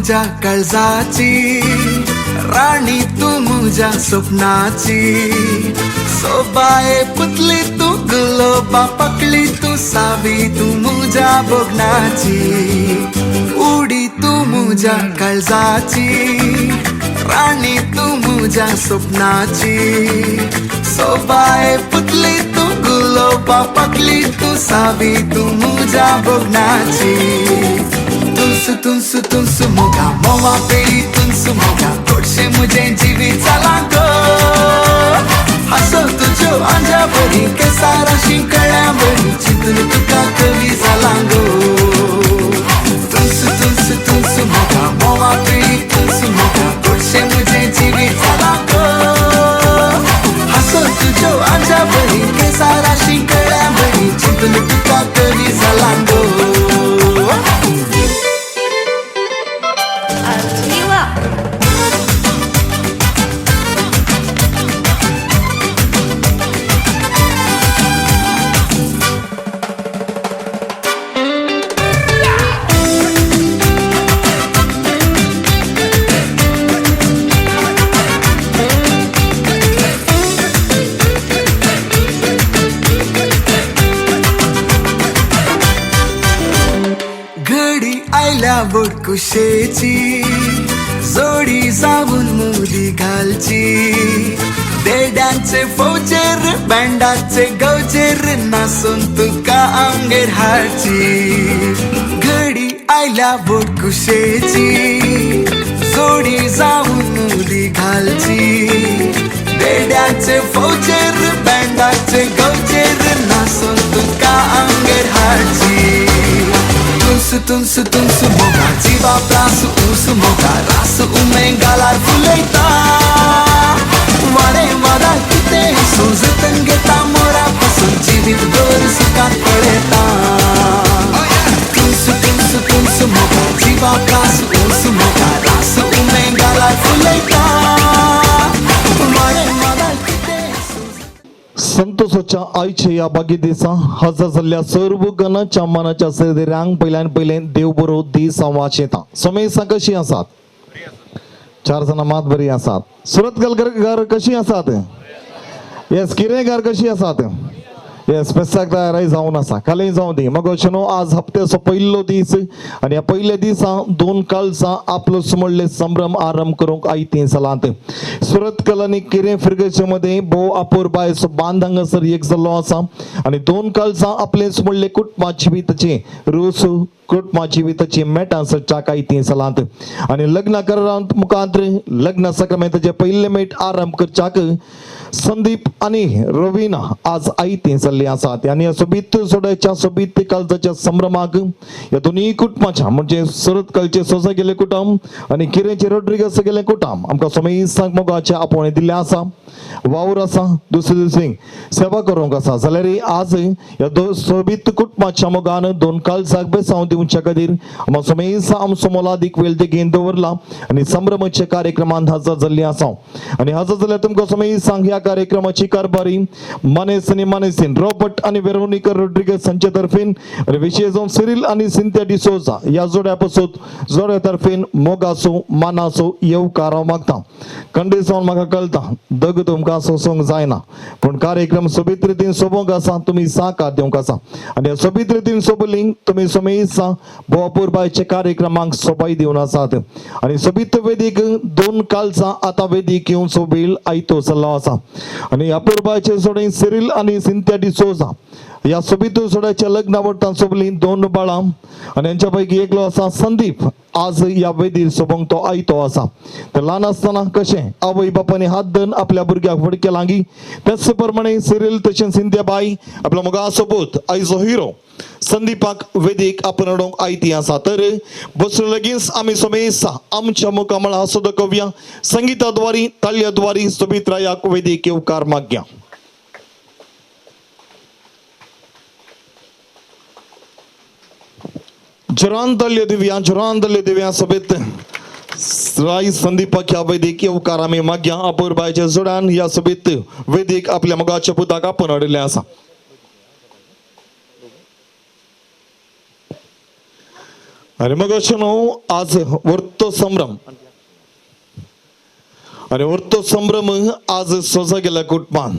माझ्या काळजाची, राणी तू माझ्या स्वप्नाची, सोबाये पुतली तू गुलोबा पकली तू सावी तू माझ्या बघनाची, उडी तू माझ्या काळजाची, राणी तू माझ्या स्वप्नाची, सोबाये पुतली तू गुलोबा पकली तू सावी तू माझ्या बघनाची. तुनसु तुनसु तुनसु मोगा मोवा पेली तुनसु मोगा तोडशे मुझे जीवी चला गो, हसो तुझो अंजा बरी के सारा शिंकळ्या बरी चिंतून तुका कवी झाला गो. तुनसु तुनसु तुनसु मोगा मोवा पेली तुनसु मोगा तोडशे मुझे जीवी चला गो, हसो तुझो अंजा बरी के सारा शिंकळ्या बरी चिंतून तुका कवी झाला गो. बोटकुशेची जोडी जाऊन मुली घालची, देड्यांचे फौजेर बँडाचे गवजेर नासून तुका आंगेर हाडची. घडी आयल्या बोटकुशेची जोडी जाऊन मुली घालची, देड्यांचे फौजेर बँडाचे गवजेर नासून तुका आंगेर हाडची. तुनसु तुनसु तुनसु मोगा जीवा प्रासु उसु मोगा रासु उमेंगाला फुलैता, वाडे वादा किते सोजतन घेता मोरा पासून जीवित दोर सुखात पळेता. तुनसु तुनसु तुनसु मोगा जीवा प्रासु उसु मोगा रासु उमेंगाला फुलैता, वाडे वादा किते संतोषाच्या आईचे या बागी दिसा हजा झाल्या सर्व गणाच्या मनाच्या सेदेऱ्यांक पहिले देव बरो दीस वाचेता. समेसा कशी आसात? 4 जणां मात बरी आसात. सुरत गलगर कशी आसात? येस किरेगार कशी आसात? येस पेसाक तयाराई जावन आसा. कालय जावं दी. मग अशनो आज हप्त्याचो पयलो दीस आनी ह्या पयल्या दिसा 2 काळसां आपलो सुमळ्ळे संभ्रम आरंभ करूंक आयते चलांत. सुरत कल आनी किरें फिरगेचे मध्ये भोव आपोर बायसो बांद हांगासर एक जाल्लो आसा आनी 2 काळसां आपले सुमळ्ळे कुटुंबाची जिविताचे रोस कुटुंबाची जिविताची मेटां सच्चाक आयते चलांत. आनी लग्न करारांत मुखांत लग्न सक्रमेंताचे पयले मेट आरंभ करच्याक संदीप आणि रवीना आज आयते चल्ले आसात. आनी ह्या सोबीत सोडायच्या सोबीत काळजाच्या संभ्रमाक ह्या दोन्ही कुटुंबाच्या म्हणजे सुरत कलचे सोसा गेले कुटुंब आणि किरेचे रोड्रिगस गेले कुटुंब आमकां समेसाक मोगाचे आपोवणे दिल्ले आसा. वावर आसा दुसरे दिवसी सेवा करूंक आसा जाल्यार आज ह्या सोबीत कुटुंबाच्या मोगान 2 काळजाक बेसांव दिवच्या खातीर आमकां समेसा आमचो मोलादीक वेळ देगेन दवरला आनी संभ्रमाचे कार्यक्रमांत हजर जाल्ली आसा. आनी हजर जाल्यार तुमकां समेसांक ह्या कार्यक्रमाची कारभारी मानेस आणि मानेसीन रॉबर्ट आणि वेरोनिका रोड्रिगेज हांचे तर्फेन आणि विशेष जावन सिरिल आणि सिंथिया डिसोजा या जोड्या पासून जोड्या तर्फेन मोगासो मानासो येवकार हांव मागता. खंडे सावन म्हाका कळटा दग तुमकां सोसूंक जायना पूण कार्यक्रम सोबीत रितीन सोबोंक आसा तुमी साकार दिवंक आसा आनी ह्या सोबीत रितीन सोबलींक तुमी समेसा भोवपूर बायचे कार्यक्रमांक सोबाय दिवन आसात. आनी सोबीत वेदीक 2 काळसां आतां वेदीक येवन सोबील आयतो चल्लो आसा. आणि अपूर्वाचे सोडे सिरिल आणि सिंथिया डिसोजा या सोबीत सोड्याच्या लग्नावटान सोबली 2 बाळां आणि यांच्यापैकी एकलो आसा संदीप. आज या वेदीर सोबोंक तो आयतो आसा. तर ल्हान आसतना कशें आवय बापायनी हात धरून आपल्या भुरग्याक फडके लागी त्याच प्रमाणे सिरिल तशें सिंथिया बाई आपलो मोगा सोबत आयचो हिरो संदीपाक वेदीक आपण हाडूंक आयती आसा. तर बसलो लगीच आमी समेसा आमच्या मुखामळा असो दाखोवया. संगीताद्वारी ताल्ल्याद्वारी सोबीत रायाक वेदीक येवकार मागया. जोरान ताल्ले दिव्या सोबीत राय संदीपाक ह्या वेदीक येवकार आमी मागया. अपूर बायच्या जोड्यान ह्या सोबीत वेदीक आपल्या मोगाच्या पुताक आपण हाडिल्ले आसा. आणि मग आज वर्तो संभ्रम आणि वर्तो संभ्रम आज सोजा गेला कुटुंबान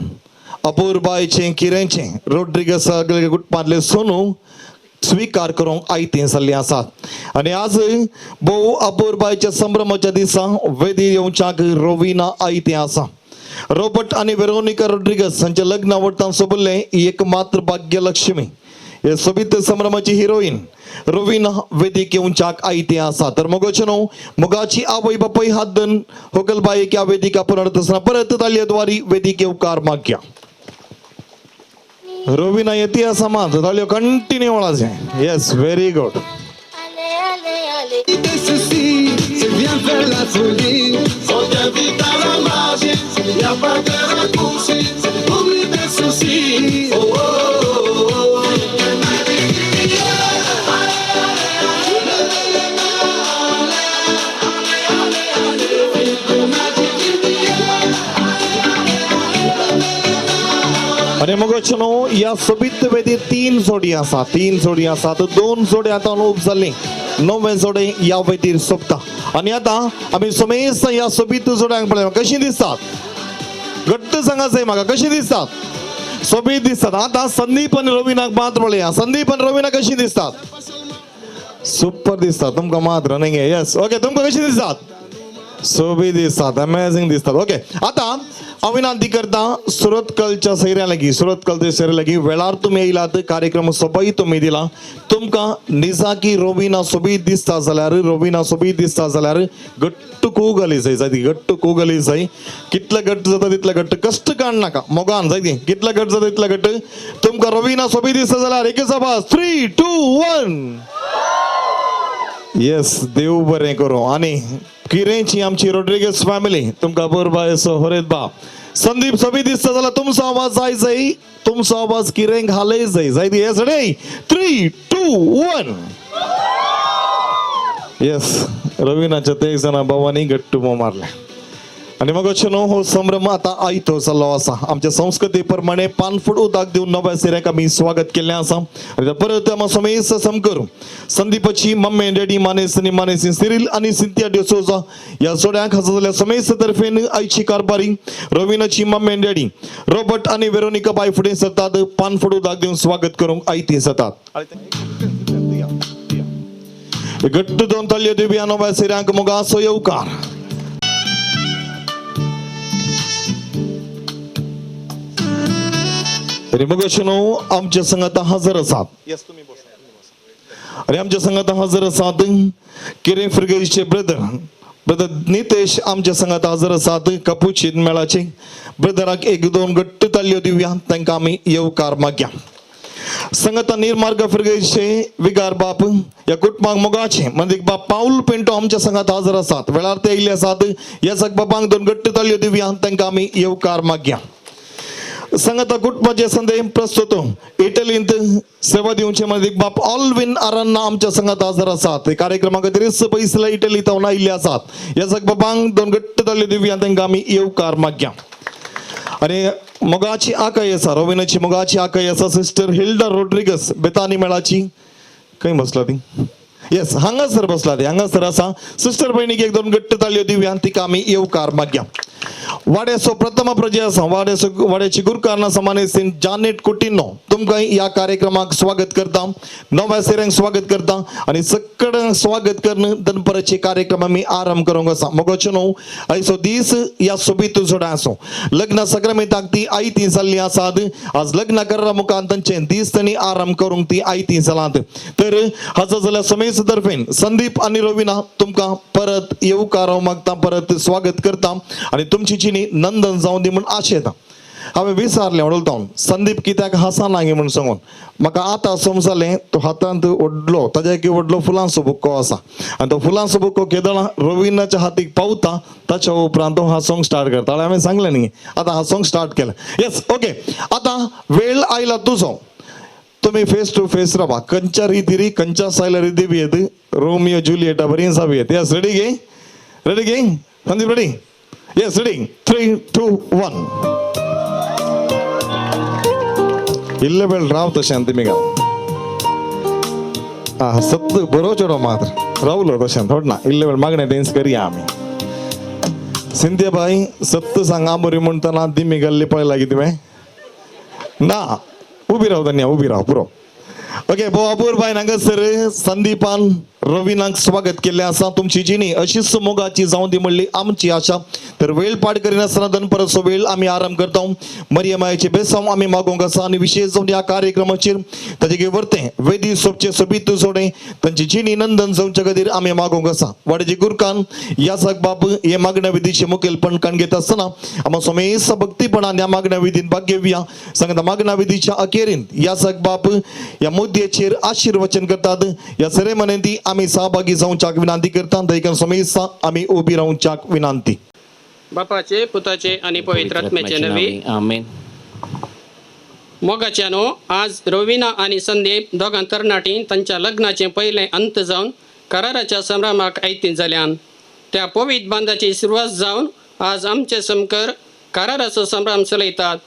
अपूर्बायचे किरेंचे रोड्रिगस कुटुंबातले सोनू स्वीकार करूंक आयते जाल्ले आसात आणि आज भोव अपूर्बायच्या संभ्रमाच्या दिसा वेदी येवच्याक रोविना आयते आसा. रॉबर्ट आणि वेरोनिका रोड्रिगस हांचे लग्न आवडटान सोबल्ले एक मात्र भाग्यलक्ष्मी हे सोबीत संभ्रमाची हिरोईन रोविना वेदीक येवच्याक आयते आसा. तर मोगाची आवय बापय हात धरून होकलबाई ह्या वेदिका पुनर्तना परत तालयद्वारी वेदीक येवकार माग्या. रोविना येते आसा मात तालयो कंटिन्यू वळाचे. Yes very good. C'est bien faire la folie, faut t'inviter à la marche, y'a pas de raccourci, oublie tes soucis. Oh, oh, oh, oh. आणि मग या सोबीत वेदी तीन जोडी आसात. दोन जोडे आता उब जाल्ले 9 जोडे या वेदीर सोबता आणि आता आम्ही समेस्त या सोबीत जोड्यांक पळय कशी दिसतात घट्ट सांगायचंय म्हाका कशी दिसतात सोबीत दिसतात. आता संदीप आणि रवीनाक मात पळया. संदीप आणि रवीना कशी दिसतात सुपर दिसतात तुमकां मात रनिंग आहे. यस ओके तुमकां कशी दिसतात सोबीत दिसतात अमेझिंग दिसतात. ओके आता हांव विनंती करता सुरतकलच्या सैऱ्या लागीं वेळार तुमी येयलात कार्यक्रम सोबय तुमी दिला. तुमकां निजा की रोविना सोबीत दिसता जाल्यार घट्ट कूगली जाय घट्ट कूगली जाय. कितले घट्ट जाता तितले घट्ट कष्ट काड नाका मोगान जाय ती कितले घट्ट जाता तितले घट्ट. तुमकां रोविना सोबीत दिसता जाल्यार एक आवाज 3, 2, 1. येस देव बरें करूं. आणि किरेंची आमची रोड्रिगस फॅमिली तुमकां बरोबर होरेत बाप. संदीप सोबीत दिसता जाल्यार तुमचो आवाज जाय तुमचो आवाज किरेंक हालय जाय ती. Yes ready 3, 2, 1. येस रवीनाच्या ते एक जाणा भावांनी घट्ट मारले. आणि मग हो संभ्रम आता आयतो चाललो आसा. आमच्या संस्कृती प्रमाणे पानफूट उदक दिवन नव्या सिऱ्याक आमी स्वागत केल्लें आसा. आणि परत आमी समेस्त समकर संदीपाची मम्मी डॅडी मानेसी सिरील आणि सिंथिया डिसोजा या जोड्यांक हाजर जाल्ल्या समेस्त तर्फेन आयची कारभारी रवीनाची मम्मी डॅडी रॉबर्ट आणि वेरोनिका बाय फुडें सरतात. पानफूट उदक दिवन स्वागत करूंक आयती जातात. घट्ट दोन तालयो दिवया नव्या सिऱ्यांक मोगाचो येवकार. मग आमच्या संघात हजर आसात. आणि आमच्या संघात हजर आसात किरें फ्रिगेजचे ब्रदर नितेश आमच्या संघात हजर आसात. कपुचिन मेळाचे ब्रदराक 1-2 घट्ट तालयो दिवया तांकां आमी येवकार माग्या. संगता निर्मार्ग फ्रिगेजचे विगार बाप या कुटुंबाक मोगाचे मंदीक बाप पाऊल पिंटो आमच्या संघात हजर आसात. वेळार ते येयल्ले आसात. ह्या बापांक 2 घट्ट तालयो दिवया तांकां आमी येवकार माग्या. संगता कुटुंबाचे संदेश प्रस्तुत इटलींत सेवा दिवचे मदीक बाप ऑलविन आरान्ना आमच्या संघात हजर आसात. कार्यक्रमा खातीर पयसला इटलींत आयिल्ले आसात. ह्या बापांक 2 घट्ट तालयो दिवया तांकां आमी येवकार माग्या. आणि मोगाची आकाय आसा रोविनाची मोगाची आकाय आसा सिस्टर हिल्डा रोड्रिगस बेतानी मेळाची खंय बसला ती. येस हांगासर बसला ती हांगासर आसा. सिस्टर भयणीक 1-2 घट्ट तालयो दिवया तिका आमी येवकार माग्या. वाड्याचो प्रथम प्रजे आसा वाड्याची गुरकारना समानेसीन जानेट कुटिनो तुमकां ह्या कार्यक्रमाक स्वागत करता. नव्या सिऱ्यांक स्वागत करता. आणि सकड स्वागत करून दनपराचे कार्यक्रम आमी आरंभ करूंक आसा. मोगाचो आयचो दीस ह्या सोबीत जोडा आसूं. लग्न संक्रमिताक ती आयती जाल्ली आसात. आज लग्न कररा मुखार तांचे दीस तांणी आरंभ करूंक ती आयती जालात. तर हजर जाल्या समेस्त तर्फेन संदीप आणि रवीना तुमकां परत येवकार मागता परत स्वागत करता. आणि तुमची चिनी नंदन जाऊन दी म्हणून आशेता. हांवें विचारलें उलतावन संदीप कित्याक हांसा नागे म्हणून सांगून म्हाका आतां समजलें तो हातांत ओडलो ताज्या एक व्हडलो फुलांचो बुक्को आसा. आनी तो फुलांचो बुक्को केदळा रवीनाच्या हातीक पावता ताच्या उपरांत तो हांसोंक स्टार्ट करता. हांवें सांगलें न्ही आतां हांसोंक स्टार्ट केलें. येस ओके आतां वेळ आयला तुजो. तुम्ही फेस टू फेस राहा. कंच्या रिती कंच्या सायला रिती बी येत रोमियो जुलिएटा बरी साबी येत. येस रेडी गे संदीप रेडी. Yes, ready? 3, 2, 1. इल्ले वेळ राव तशें आनी तुमी घाल. सत्त बरो चेडो मात्र रावलो तशें थोड ना इल्ले वेळ मागणें डेन्स करया आमी सिंधे बाई सत्त सांगा बरी म्हणटना दिमी गेल्ली पळयला कितें तुवें ना उबी राव धन्या उबी राव पुरो ओके बोवापूर बाय हांगासर संदीपान रविनाक स्वागत केल्लें आसा तुमची जिणी अशीच मोगाची जावं दी म्हणली आमची आशा तर वेळ पाड करिनासतना दनपरसो वेळ आमी आराम करता मरियमायेचे बेसांव आमी मागोंक आसा आनी विशेष जावन ह्या कार्यक्रमाचेर ताचे वर्तें वेदी सोबचे सोबीत जोडे तांची जिणी नंदन जावच्या खातीर आमी मागोंक आसा वाडेची गुरकान यासाक बाब हे मागण्या विधीचे मुखेलपण काण घेत आसतना आमी सोमेस भक्तीपणान ह्या मागण्या विधीन भाग घेवया सांगता मागण्या विधीच्या अखेरीन यासाक बाब ह्या मुद्द्याचेर आशीर्वचन करतात ह्या सेरेमनींत आमी सहभागी जावच्याक विनंती करता देखील सोमेसा आमी उबी रावच्याक विनंती बापाचे पुताचे आणि पवित्र आत्म्याचे नवे आमेन. मोगाच्यानो आज रविना आणि संदीप दोगां तरणाटीं तांच्या लग्नाचे पयले अंत जावन कराराच्या संभ्रमाक आयतीन जाल्यान त्या पवित्र बांदाची सुरवात जावन आज आमचे समकर कराराचो संभ्रम चलयतात.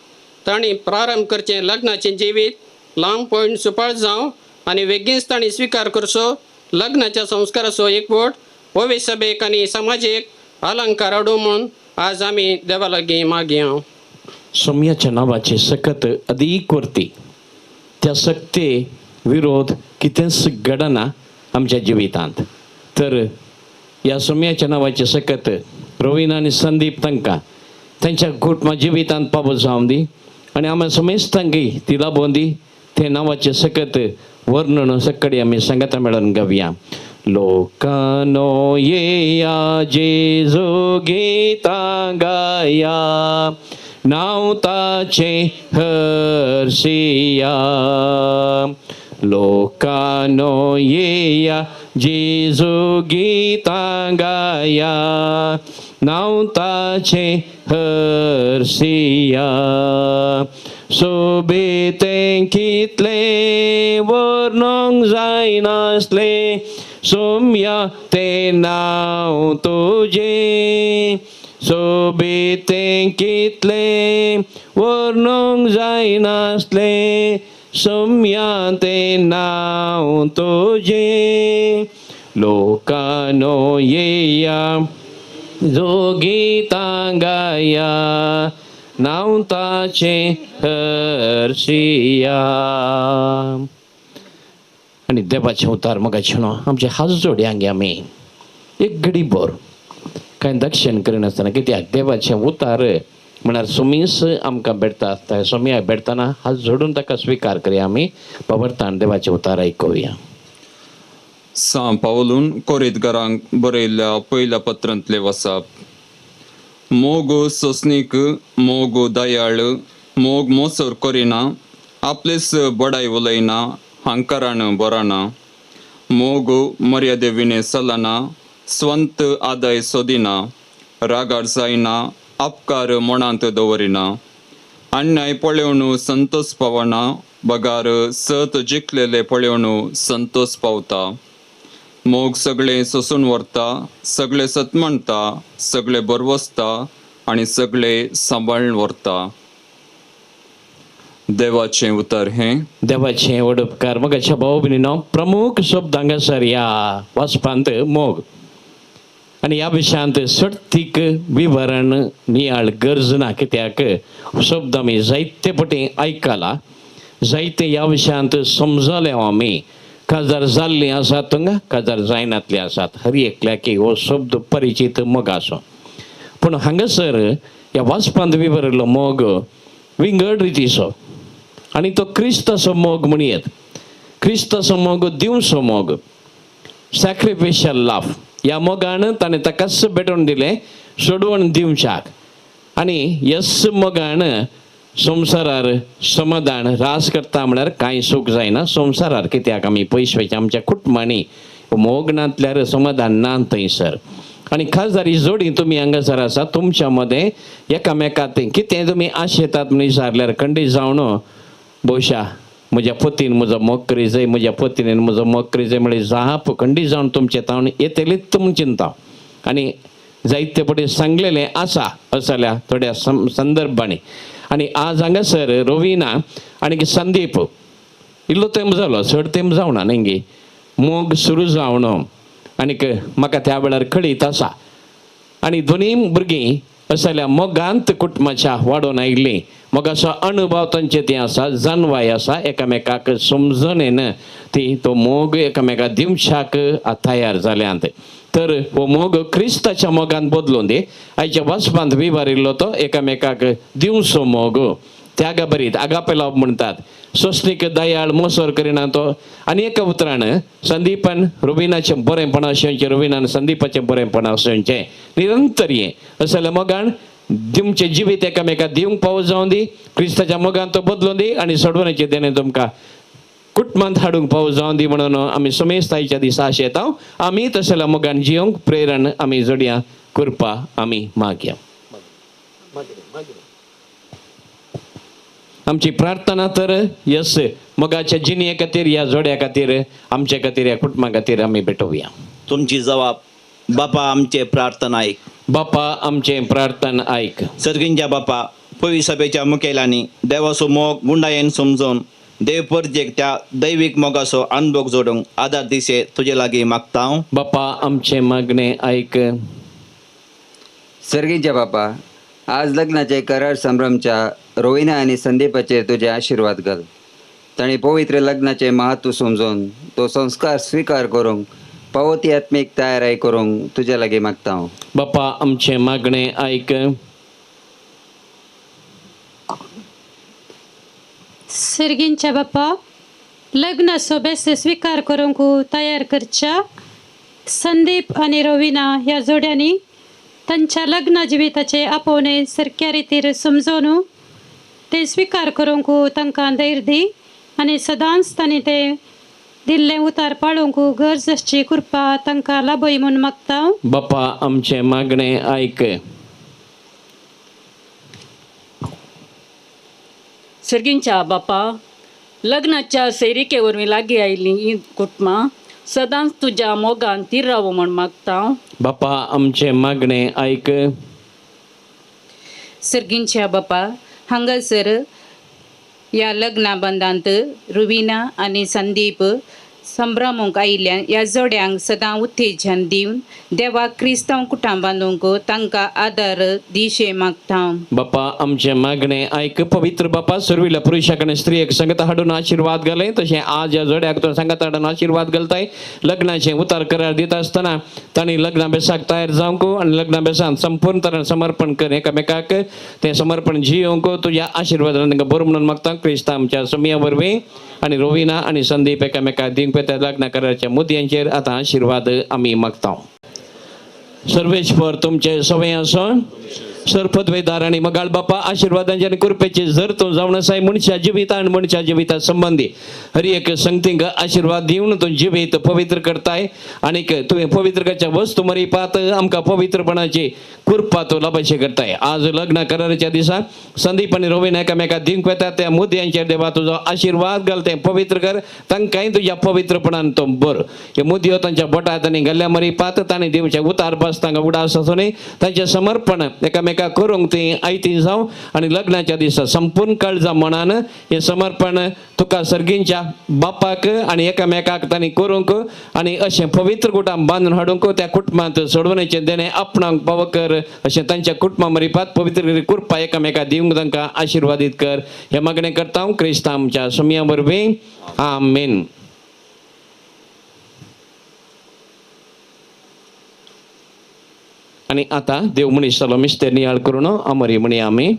तांणी प्रारंभ करचें लग्नाचें जिवीत लांब पळोवन सुपाळ जावं आनी बेगीनच तांणी स्विकार करचो लग्नाच्या संस्काराचो एकवट पवित्र सभेक आनी समाजीक अलंकार हाडूं म्हूण आज आमी देवा लागीं मागया. सोम्याच्या नावाचे सकत अदीक वर्ती त्या सक्ते विरोध कितेंच घडना आमच्या जिवितांत तर ह्या सोम्याच्या नावाचे सकत रविना आनी संदीप तांकां तांच्या कुटुंबा जिवितांत पावो जावं दी आनी आमी समेस्तांकी ती लाबोवन दी ते नावाचे सकत वर्णन सकडी आमी संगता मेळोन गावया. लोकानो येया जेजो गीता गाया नाव ताचे हर्षिया. लोकानो येया जेजो गीता गाया नाव ताचे हर्षिया. सोबेतें कितले वर्णोंक जायनासले सोम्या ते नाव तुजे. सोबेतें कितले वर्णोंक जायनासले सोम्या ते नाव तुजे. लोकानो येया जो गीता गाया नाव ताचे हर्षिया. आणि देवाचे उतार मगाचे न्हू आमचे हात जोड्यांगे आमी एक घडीभर कांय दक्षिण करिनासतना कित्याक देवाचे उतार म्हळ्यार सोमीस आमकां भेटता त्या सोम्याक भेटतना हात जोडून ताका स्विकार करया आमी बाबरतान देवाचे उतार आयकुया. सान पावलून कोरींतकारांक बरयल्ल्या पयल्या पत्रांतले वचप. मोग सोसनीक मोग दयाळ मोग मोसोर करिना आपलेस बडाय उलयना हांकारान बराना. मोग मर्यादे विणे चलना स्ವಂತ आदाय सोदिना रागार जायना अपकार मनांत दवरिना. अन्याय पळोवन संतोष पावना बगार सत जिखलेले पळोवन संतोष पावता. मोग सगळे सोसून व्हरता सगळे सतमणता सगळे बरवसता आनी सगळे सांबाळून व्हरता. देवाचें उतर हे देवाचे वडपकार मगाच्या भाव भयणीनो प्रमुख शब्द हांगासर ह्या वाचपांत मोग आनी ह्या विशयांत सर्थीक विवरण नियाळ गरज ना कित्याक शब्द आमी जायते पटी आयकला जायते ह्या विशयांत समजले आमी काजार जाल्लीं आसात थंय काजार जायनातलीं आसात हर एकल्याक हो शब्द परिचित मोग आसो. पूण हांगासर ह्या वाचपांत विवरलो मोग विंगड रितीचो आनी तो क्रिस्ताचो मोग म्हणयत. क्रिस्ताचो मोग दिवचो मोग सॅक्रिफिशियल लाव ह्या मोगान ताणें ताकाच भेटोवन दिलें सोडवण दिवच्याक आनी ह्याच मोगान संवसारार समाधान रास करता म्हळ्यार कांय सूख जायना संवसारार कित्याक आमी पयशेच्या आमच्या कुटुंबांनी मोग नातल्यार समाधान ना थंयसर. आनी खास जारी जोडी तुमी हांगासर आसा तुमच्या मदें एकामेकांत कितें तुमी आशेतात म्हण विचारल्यार खंडीत जावन भोवशा म्हज्या पतीन म्हजो मोग करी जाय म्हज्या पत्नीन म्हजो मोग करी जाय म्हळ्यार जाप खंडीत जावन तुमचें तावन येतलीच म्हूण चिंता आनी जायते पटी सांगलेलें आसा जाल्यार थोड्या संदर्भांनी. आनी आज हांगासर रविना आनी संदीप इल्लो तेंप जालो चड तेंप जावना न्ही मोग सुरू जावन आनीक म्हाका त्या वेळार कळीत आसा आनी दोनी भुरगीं असल्या मोगांत कुटुंबाच्या वाडून आयिल्लीं मोगाचो अनुभव तांचे ते आसा जाणवाय आसा एकामेकाक समजून ती तो मोग एकामेकाक दिवच्याक तयार जाल्यांत तर हो मोग क्रिस्ताच्या मोगान बदलून दी आयच्या वचपांत विवारिल्लो तो एकामेकाक दिवचो मोग त्यागा बरीत आगापे लाव म्हणटात सोंसणीक दयाळ मोसोर करिना तो आनी एका उतरान संदीपान रुबिनाचें बरेंपण अशेंचें रुबिनान संदीपाचें बरेंपण अशेंचें निरंतर ये असल्या मोगान दिवचें जिवीत एकामेकाक दिवंक पावोस जावं दी क्रिस्ताच्या मोगान तो बदलून दी आनी सोडवण्याचें देणें तुमकां कुटुंबांत हाडूंक पावोस जावं दी म्हणून आमी समेस्तायेच्या दिसा आशेतांव आमी तसल्या मोगान जियोंक प्रेरण आमी जोडया कृपा आमी मागया. आमची प्रार्थना तर यस मोगाच्या जिणे खातीर ह्या जोड्या खातीर आमचे खातीर ह्या कुटुंबा खातीर आमी भेटोवया. तुमची जबाब बापा आमचे प्रार्थना ऐक. बापा आमचे प्रार्थना ऐक. सर्गींच्या बापा पवी सभेच्या मुखेलांनी देवाचो मोग गुंडायेन समजून देव परजेक त्या दैवीक मोगाचो अनुभव जोडूंक आदार दिसे तुजे लागीं मागता. बापा आमचे मागणे ऐक. सर्गीच्या बापा आज लग्नाचे करार संभ्रमच्या रोहिना आणि संदीपाचेर तुझे आशीर्वाद घाल. तांणी पवित्र लग्नाचे महत्व समजून तो संस्कार स्वीकार करूंक पावती आत्मीक तयाराय करूंक तुझ्या लागीं मागता. बापा आमचे मागणे ऐक. सर्गींच्या बापा लग्नाचो बेस स्वीकार करूंक तयार करच्या संदीप आणि रोविना ह्या जोड्यांनी तांच्या लग्न जिविताचे आपोवणे सारक्या रितीर समजून ते स्वीकार करूंक तांकां धैर्य दी आनी सदांच तांणी ते दिल्लें उतार पाळूंक गरजेची कृपा तांकां लाभय म्हूण मागता. बापा आमचे मागणे ऐक. सर्गींच्या बापा लग्नाच्या सैरिके वरवीं लागीं आयिल्लीं ही कुटुंबां सदांच तुज्या मोगान तीर रावो म्हूण मागता. बापा आमचे मागणे ऐक. सर्गींच्या बापा हांगासर ह्या लग्ना बंदांत रुविना आनी संदीप संभ्रमूंक आयिल्ल्या ह्या जोड्यांक सदां उत्तेजन दिवन देवाक क्रिस्तांव कुटां बांदूंक तांकां आदार दिशे मागता. बापा आमचे मागणे ऐक. पवित्र बापा सर्विल्या पुरुषाक आनी स्त्रियेक संगत हाडून आशीर्वाद घालय तशें आज ह्या जोड्याक तो संगत हाडून आशीर्वाद घालताय. लग्नाचे उतार करार दिता आसतना तांणी लग्ना बेसाक तयार जावंक आनी लग्ना बेसान संपूर्ण तरेन समर्पण कर एकामेकाक तें समर्पण जियोंक तुज्या आशीर्वादान तांकां बरो म्हणून मागता. क्रिस्तांव आमच्या समिया वरवीं आनी रोविना आनी संदीप एकामेकाक दिवंक त्या लग्न कराराच्या मुद्द्यांचेर आतां आशीर्वाद आमी मागता. सर्वेश्वर तुमचे सवय आसो. सरपदवेदार आणि मगाळ बापा आशीर्वादांचे आणि कृपेचे जर तो जावन आसाय मनशा जिविता आणि मनशा जिविता संबंधी हर एक संगतींक आशीर्वाद दिवन तो जिवीत पवित्र करताय आणि तुवें पवित्र करच्या वस्तू मरी पात आमकां पवित्रपणाची कृपा तो लाभशे करताय. आज लग्न कराराच्या दिसा संदीप आणि रोविना एकामेकाक दिवंक येता त्या मुद्द्यांचेर देवा तुजो आशीर्वाद घाल ते पवित्र कर तांकांय तुज्या पवित्रपणान तो बर हे मुद्यो तांच्या बोटांत आनी गल्ल्या मरी पात तांणी दिवचे उतार बस तांकां उडास आसूनी तांचें समर्पण एकामेकाक करूंक ती आयती जावं आनी लग्नाच्या दिसा संपूर्ण काळजा मनान हे समर्पण तुका सर्गींच्या बापाक आनी एकामेकाक तांणी करूंक आनी अशें पवित्र कुटां बांदून हाडूंक त्या कुटुंबांत सोडवणेचें देणें आपणाक पाव कर अशें तांच्या कुटुंबा मरीपात पवित्र कृपा एकामेकाक दिवंक तांकां आशीर्वादीत कर हे मागणें करता क्रिस्तांव आमच्या समिया वरवीं. आमेन. आणि आता देव मनीस जालो मिस्तेर नियाळ करून अमरी म्हणी आमी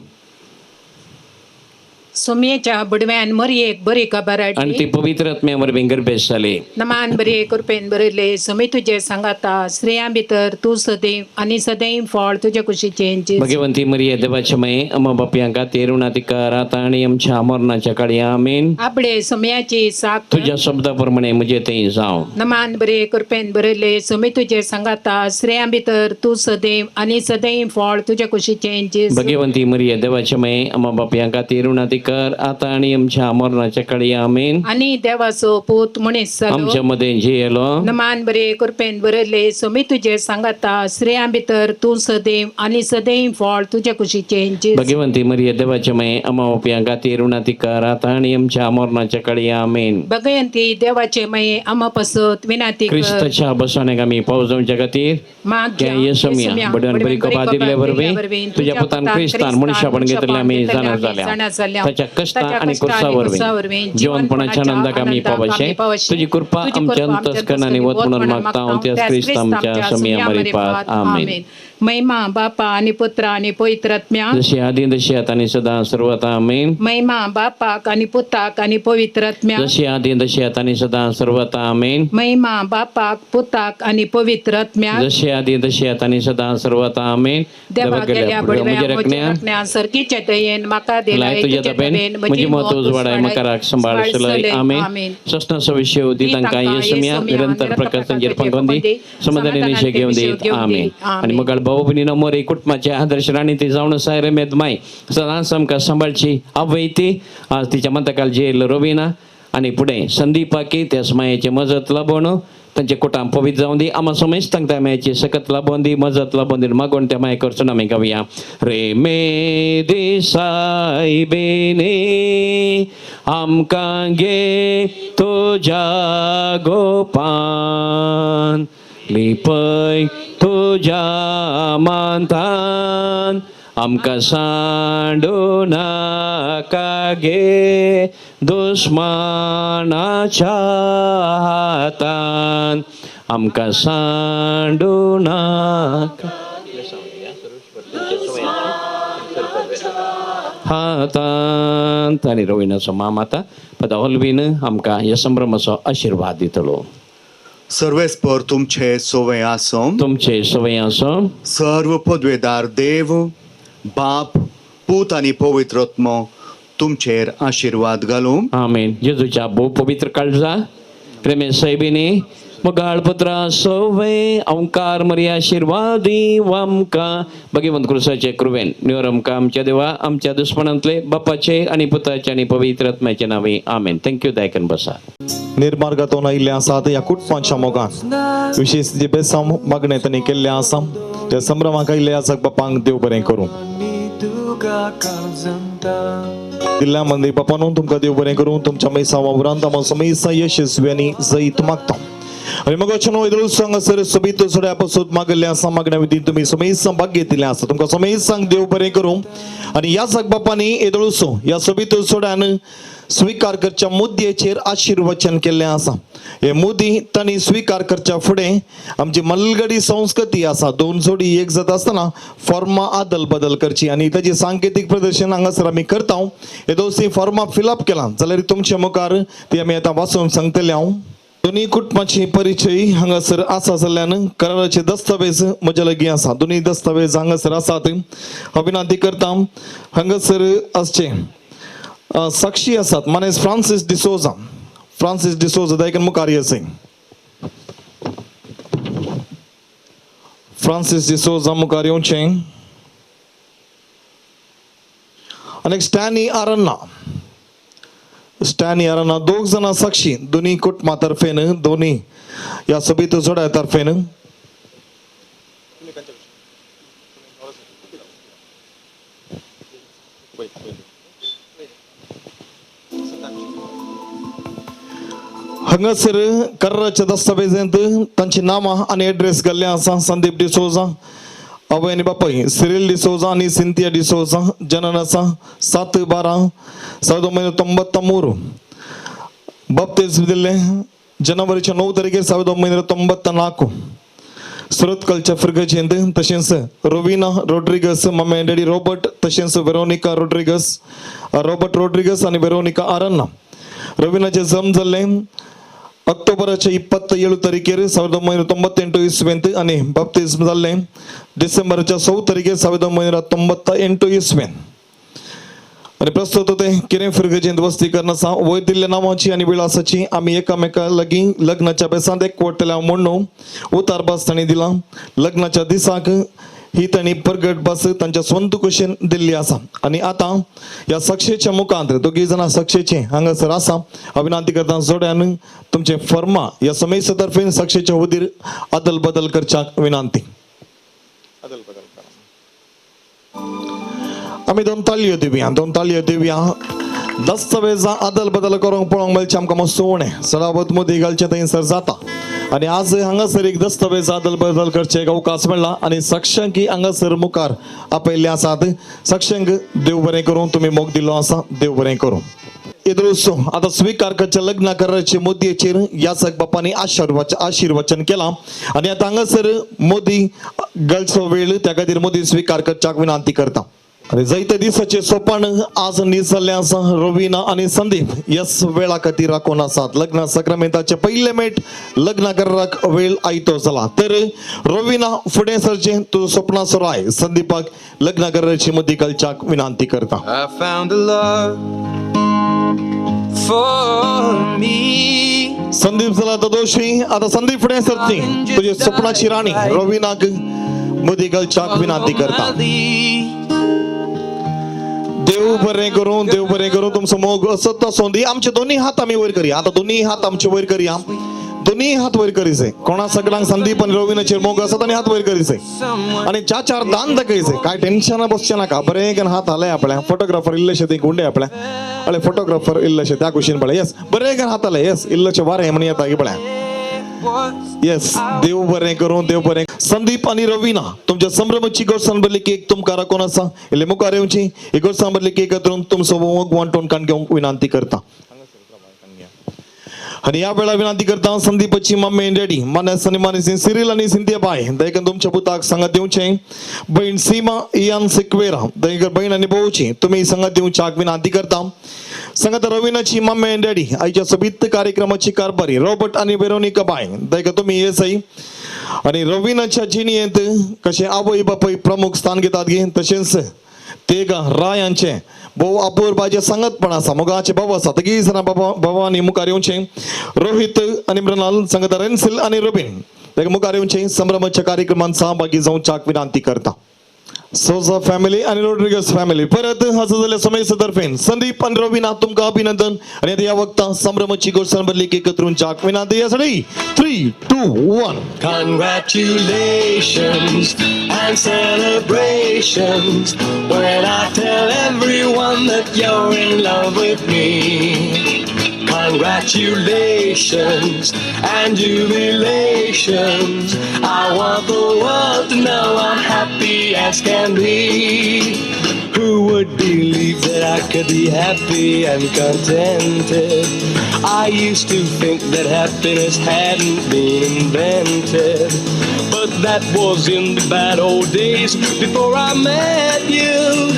सोमयेच्या बुडव्यान मरयेक बरी खबर आणि ती पवित्र आत्म्या वरवीं गर्भेश जाली. नमान बरे कृपेन बरयले सोमी तुझे सांगाता स्त्रियां भितर तूं सदैव आनी सदैव फळ तुझ्या कुशीचें. भगवंती मरिये देवाचे माये अम्मा बापयां खातीर उणातिकार आतां आनी आमच्या मरणाच्या काळी आमीन. आपले सोमयाची साक तुझ्या शब्दा प्रमाणे म्हजे तें जावं. नमान बरे कृपेन बरयले सोमी तुझे सांगाता स्त्रियां भितर तूं सदैव आनी सदैव फळ तुझ्या कुशीचें. भगवंती मरिये देवाचे माये अम्मा बापयां खातीर उणातिकार कर आता आणि आमच्या मरणाच्या काळी आमेन. आणि देवाचो पूत मनीस आमच्या जालो मध्ये जे येलो नमान बरे कृपेन बरयले सोमी तुझे सांगाता स्त्रियां भितर तू सदैव आणि सदैव फळ तुझ्या कुशीचे भगवंती मरिये देवाचे माये अमावप्या गाती ऋणाती कर आता आणि आमच्या मरणाच्या काळी आमेन. भगयंती देवाचे मये आमा पसत विनाती कर क्रिस्ताच्या बसवणे आम्ही पावस जाऊच्या खातीर मागच्या येसुमिया बडन बरी कपा दिले बरवे तुझ्या पुतान क्रिस्तान मनुष्य आपण घेतले आम्ही जाणा झाल्या त्याच्या कष्टा आणि कुर्सावर जीवनपणाच्या आनंदाक आम्ही पावशे तुझी कृपा आमच्या अंतस्करणाने वत म्हणून मागता त्या क्रिस्त आमच्या समिया मरी पात आमेन. महिमा बापा आणि पुत्रा आणि पवित्रात्म्या जशी आदी तशी आता आणि सदा सर्वता आमेन. महिमा बापाक आणि पुताक आणि पवित्रात्म्या जशी आदी तशी आता आणि सदा सर्वता आमेन. महिमा बापाक पुताक आणि पवित्रात्म्या जशी आदी तशी आता आणि सदा सर्वता आमेन. देवा गेल्या बडव्या सरकीच्या दयेन माका दिला तुझ्या तपेन म्हणजे महत्व वाढाय मकाराक संभाळसलय आमेन. सस्न सविष्य होती तंका येसुमिया निरंतर प्रकाश संजीर पंगोंदी समाधानाने घेऊन देत आमेन. आणि मग भाऊ बहिणीनं मोरे कुटुंबाच्या आदर्श राणी ते जाऊन सायरे मेदमाई सदा समका सांभाळची अवैती आज तिच्या मंतकाल जेल रोविना आणि पुढे संदीपाकी त्या मायेचे मजत लाभवणं त्यांचे कुटाम पवित्र जाऊन दी आम्हा समज त्या मायेची सकत लाभवून दी मजत लाभवून दी मागून त्या माये करचो आम्ही गाऊया. रे मे देसाई बेने आमकां गे तुझ्या गोपान लिपय तुझ्या मांतान आमकां सांडू नाका गे दुश्मनाच्या हातान आमकां सांडू नाका हातान आनी रविनाचो मामाता पदा होलवीन आमकां ह्या संभ्रमाचो आशिर्वाद दितलो. सर्वेस्पर तुमचे सोवे आसो तुमचे सवय आसो सर्व पदवेदार देव बाप पूत आणि पवित्रत्म तुमचेर आशीर्वाद घालूं आमेन. जेजूच्या भोव पवित्र काळजा प्रेमे सैबिनी मगाळ पुत्रा सवय ओंकार मरी आशीर्वादी वामका भगवंत क्रुसाचे कृपेन निवर आमकां आमच्या देवा आमच्या दुश्मनांतले बापाचे आणि पुताचे आणि पवित्र आत्म्याचे नावे आमेन. थँक्यू. दायकन बसा. निर्मार्गातून आयिल्ले आसात या कुटुंबाच्या मोगान विशेष जे बेसाम मागणे त्यांनी केल्ले आसा त्या संभ्रमाक आयिल्ले आसाक बापांक देव बरें करूं. दिल्ल्या मंदी बापानो तुमकां देव बरें करूं. तुमच्या मैसा वावरांत आमकां समेसा यशस्वी जैत मागता आणि मग वचन एदळू सांग सर सोबीत सोड्या पासून मागले आसा मागण्या विधी तुम्ही समेसा भाग्य दिले आसा तुमकां समेसांक देव बरें करूं. आणि या साक बापांनी एदळूसो या सोबीत सोड्यान स्वीकार करच्या मुद्द्याचेर आशीर्वचन केल्लें आसा. हे मुद्दी तांणी स्वीकार करच्या फुडें आमची मलगडी संस्कृती आसा दोन जोडी एक जाता आसतना फॉर्मा आदल बदल करची आणि ताची सांकेतीक प्रदर्शन हांगासर आमी करता. हे दोन फॉर्मा फिलअप केला जाल्यार तुमच्या मुखार ती आमी आतां वाचून सांगतले. हांव दोन्ही कुटुंबाची परिचय हांगासर आसा जाल्यान कराराचे दस्तावेज म्हज्या लागीं आसा. दोन्ही दस्तावेज हांगासर आसात. हांव विनंती करता हांगासर आसचे साक्षी आसात मानेस फ्रांसीस डिसोजा दायकन मुखार येसय. फ्रांसीस डिसोजा मुखार येवचें. आनी स्टॅनी आरन्ना दोग जाणां साक्षी दोन्ही कुटुंबा तर्फेन दोन्ही या सोबीत जोड्या तर्फेन हांगासर कराराच्या दस्तावेजांत तांची नांवां आनी एड्रेस घाल्लें आसा. संदीप डिसोजा आवय आनी बापाय सिरिल डिसोजा आनी सिंथिया डिसोजा. जनन आसा 7/12/1993. बाप्तिस्म दिल्लें जनवरीच्या 9 तारखेर 1994. सुरतकलच्या फ्रिगजेंत तशेंच रोविना रोड्रिगस मामे डॅडी रॉबर्ट तशेंच वेरोनिका रॉबर्ट रोड्रिगस आनी वेरोनिका आरन्ना. रोविनाचें जल्म जाल्लें ऑक्टोबराच्या 27 तारखेर 1998 इस्वेंत आणि बाप्तिस्म जाल्लें डिसेंबराच्या 6 तारखेर 1998 इस्वेंत. आणि प्रस्तुत ते किरें फिरगजेंत वस्तीकरण आसा. वयर दिल्ल्या नांवाची आनी विळासाची आमी एकामेका लागीं लग्नाच्या बेसांत एकवटल्या म्हणून उतार बास तांणी दिला. लग्नाच्या दिसाक ही त्यांनी प्रगट बस त्यांच्या स्वंत कुशीन दिल्ली असा आणि आता या सक्षेच्या मुखांत दोघी जण सक्षेचे हांगासर असा विनंती करता जोड्यान तुमचे फर्मा या समेसतर्फे सक्षेच्या हुदीर अदल बदल करच्याक विनंती. आम्ही दोन ताळयो दिवया दस्तावेजा अदल बदल करूंक पळोवंक मेळचें आमकां मस्त उणें सदावत मोदी घालचे थंयसर जाता आणि आज हांगासर एक दस्तावेज अदल बदल करचे एक अवकाश मेळ्ळा आणि सक्षांक हांगासर मुखार आपयल्ले आसात. सक्षांक देव बरें करूं, तुमी मोग दिल्लो आसा, देव बरें करूं. इदरुसो आता स्वीकार करच्या लग्न कराराचे मोदीचेर यासक बापांनी आशीर्वचन केला आणि आता हांगासर मोदी गळचो वेळ त्या खातीर मोदी स्वीकार करच्याक विनंती करता. आणि जायते दिसाचे सोपान आज निसल्ले आसा. रवीना आणि संदीप यस वेळा खातीर राखून आसात. लग्न सक्रामेंताचे पहिले मेट लग्न कराराक वेळ आयतो जाला तर रवीना फुडें सरचे तुजो स्वप्नाचो राय संदीपाक लग्न कराराची मोदी घालच्याक विनंती करता. I found a love for me. Sandeep झाला तो दोषी. आता संदीप फुडें सरची तुझे स्वप्नाची राणी रवीनाक मोदी घालच्याक विनंती करता. देव बरें करूं तुमचो मोग असत सोंदी. आमचे दोन्ही हात आम्ही वयर करूया. आता दोन्ही हात आमचे वयर करूया. दोन्ही हात वयर करीचे. कोणा सगळ्यांक संदीप आणि रवीनाचेर मोग असत आणि हात वयर करीचे आणि चार दान दाखयचे. काय टेन्शन बसचे नाका. बरें करून हात हालय आपल्या फोटोग्राफर इल्लेशे ते गुंडे आपल्या अळे फोटोग्राफर इल्लेशे त्या कुशीन पळय. येस बरें करून हात हालय. येस इल्लेशे वारे म्हण येता की पळय. येस देव बरें करूं. संदीप आणि रवीना तुमच्या संभ्रमाची गोष्ट बदली केक तुमकां राखून आसा. इल्ले मुखार येवची ही गोष्ट बदली केक करून तुमचो मोग वांटून काण घेवंक विनंती करता. आणि या वेळा विनंती करता संदीपाची मम्मी डॅडी मानस आणि मानसी सिरिल आणि सिंथिया बाय दयकन तुमच्या पुताक सांगत दिवचे. बहीण सीमा इयान सिक्वेरा दयकर बहीण आणि भाऊची तुम्ही सांगत दिवच्याक विनंती करता. संगत रवीनाची मम्मी आणि डॅडी आईच्या सोबीत कार्यक्रमाची कारभारी रॉबर्ट आणि वेरोनिका बाय दयक तुम्ही येसाई आणि रवीनाच्या जिणयेंत कशे आवय बापय प्रमुख स्थान घेतात गे तशेंच ते रायांचे भाऊ अपूर बाजे सांगत पण आसा. मोगाचे भाऊ आसा तगी जरा भावानी मुखार येवचे. रोहित आणि मृणाल संगत रेन्सिल आणि रोबिन ते मुखार येवचे संभ्रमाच्या कार्यक्रमांत सहभागी जावच्याक विनंती करता. सोजा फॅमिली आणि रोड्रिगस फॅमिली परत हजर झाल्या समेसतर्फे संदीप आणि रवीना तुमका अभिनंदन आणि आता या वक्ता संभ्रमाची गोष्ट बदली केक करूनच्याक विनंती यासाठी 3, 2, 1. Congratulations and celebrations when I tell everyone that you're in love with me. Congratulations and jubilations. I want the world to know I'm happy as can be. Who would believe that I could be happy and contented? I used to think that happiness hadn't been invented, but that was in the bad old days before I met you.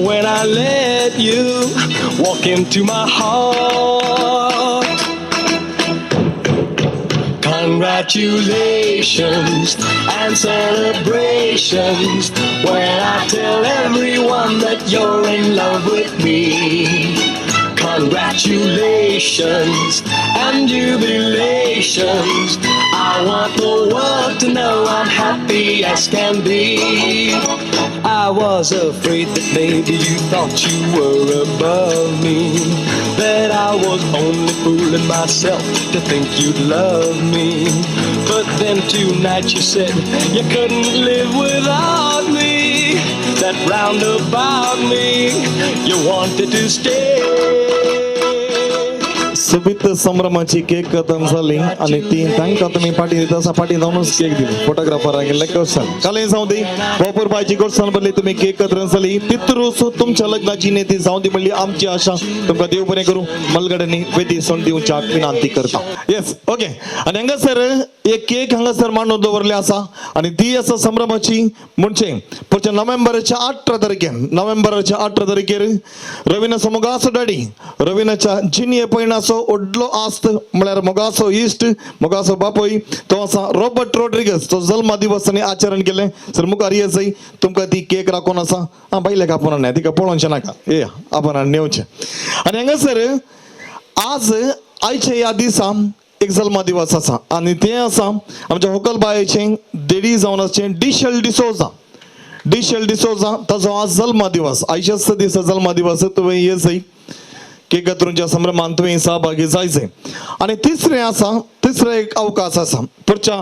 When I let you walk into my heart. Congratulations and celebrations when I tell everyone that you're in love with me. Congratulations and jubilations. I want the world to know I'm happy as can be. I was afraid that maybe you thought you were above me, that I was only fooling myself to think you'd love me. But then tonight you said you couldn't live without me. That roundabout me, you wanted to stay. सुबित संभ्रमाची cake कथन झाली आणि ती तांकां तुम्ही पाठी दिता असा पाठी जाऊनच केक दिली. फोटोग्राफर गेले क्वेश्चन काले जाऊ दे वापर पाहिजे क्वेश्चन बदली तुम्ही केक कथन झाली. पितृस तुमच्या लग्नाची नेती जाऊ दे म्हणली आमची आशा. तुमका देव बरें करू. मलगडनी वेदी सोन दिवच्याक विनंती करता. Yes okay. आणि हांगासर एक केक हांगासर मांडून दवरले आसा आणि ती आसा संभ्रमाची म्हणजे पुढच्या नोव्हेंबरच्या 18 तारखेर रवीनाचो मोगाचो डॅडी रवीनाच्या जिनिये पयणाचो ओडलो आस्त म्हळ्यार मोगाचो इश्ट मोगाचो बापोय तो आसा रॉबर्ट रोड्रिगस. तो जल्म दिवसांनी आचरण केले. सर मुखार येसय तुमकां ती केक राखून आसा. बायले कापून नाही तिका पळोवचें नाका. ए आपण नेवचें. आणि हांगासर आज आयच्या ह्या दिसा एक जल्म दिवस आसा आणि ते आसा आमच्या होकल बायेचें देडी जावन आसचें डिशल डिसोजा डिशेल डिसोजा ताजो आज जल्म दिवस 68 दिसा जल्म दिवस तुवें येसय केक कत्रूंच्या संभ्रमान तुवें सहभागी जायचे. आणि तिसरो एक अवकाश आसा पुढच्या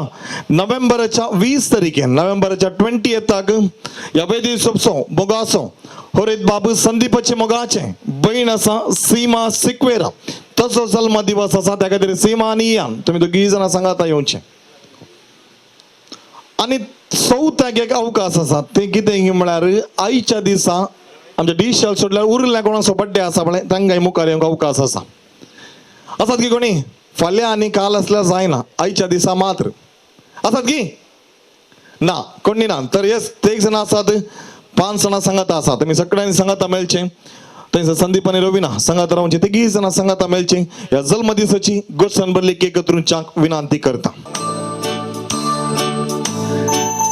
नोव्हेंबरच्या 20 तारखेर नोव्हेंबरच्या 20 ह्या वेदी सोपसो मोगासो होरेत बाबू संदीपाचे मोगाचे बहीण आसा सीमा सिक्वेरा ताचो जल्म दिवस आसा. त्या खातीर सीमा आनी इयान तुमी दोगी जाणां सांगात येवचे. आणि चवथ्याक एक अवकाश आसा ते कितें म्हळ्यार आयच्या दिसा आमच्या डिशेल सोडल्यार उरल्या कोणाचो बड्डे आसा पळय तांकांय मुखार येवंक अवकाश आसा. आसात की कोणी फाल्यां आनी काल असल्यार जायना आयच्या दिसा मात्र आसात की ना कोणी ना तर येस ते एक जाण आसात 5 जाणां सांगाता आसा तुमी सगळ्यांनी सांगाता मेळचे. थंयसर संदीप आनी रविना सांगात रावचे तिगी जाणां सांगाता मेळचे. ह्या जल्म दिसाची गोडसाण भरली केक कत्रूंच्याक विनंती करता.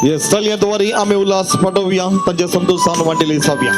येस चल द्वारे आमी उल्हास पाठोवया तांच्या संतोषान वाटेली जावया.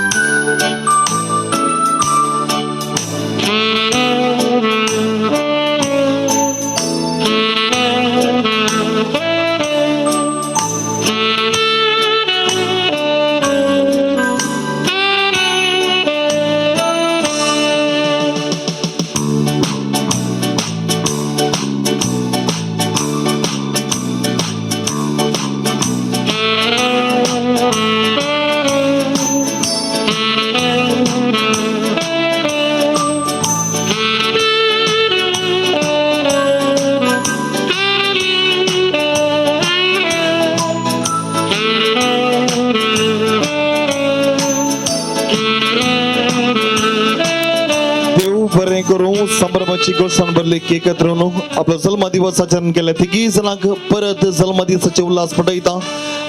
संभ्रमाची गोडसाण भरली केक कत्रून आपलो जल्म दिवस आचरण केले. तिगी जाणांक परत जल्म दिसाचे उल्हास पटयता.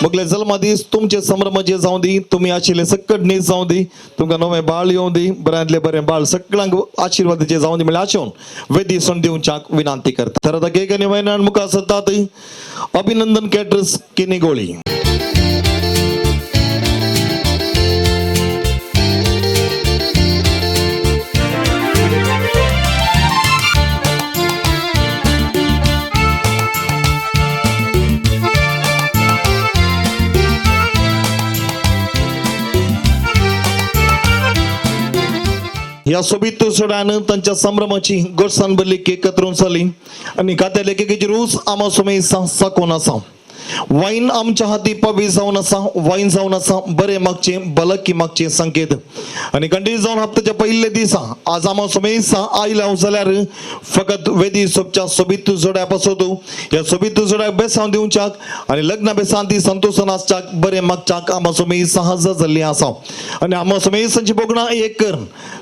मगले जल्म दीस तुमचे संभ्रमाचे जावं दी तुमी आशिल्ले सकट न्हीज जावं दी तुमकां नवें बाळ येवं दी बऱ्यांतले बरें बाळ सगळ्यांक आशिर्वादाचे जावं दी म्हळ्यार आशेवन वेदी सोण दिवच्याक विनंती करता. तर आतां केक आनी वायनान मुखार सरतात अभिनंदन कॅटरर्स किनिगोळी. ह्या सोबीत सोडान तांच्या संभ्रमाची गोडसाण भरली केक कत्रून जाली. आणि खात्याले केकेची रूच आमा सुमेर साकोन आसा. वाईन आमच्या हाती पवी जावन आसा. वाईन जावन आसा बरे मागचे बलकी मागचे संकेत. आणि कंडी जावन हप्त्याच्या पयले दिसा आज आमा सुमेर आयला जाल्यार फकत वेदी सोबच्या सोबीत जोड्या पासोत ह्या सोबीत जोड्याक बेसांव दिवच्याक आणि लग्न बेसांती संतोषान आसच्याक बरे मागच्याक आमा सुमेर सहज जाल्ली आसा. आणि आमा सुमेर बोगणा एक कर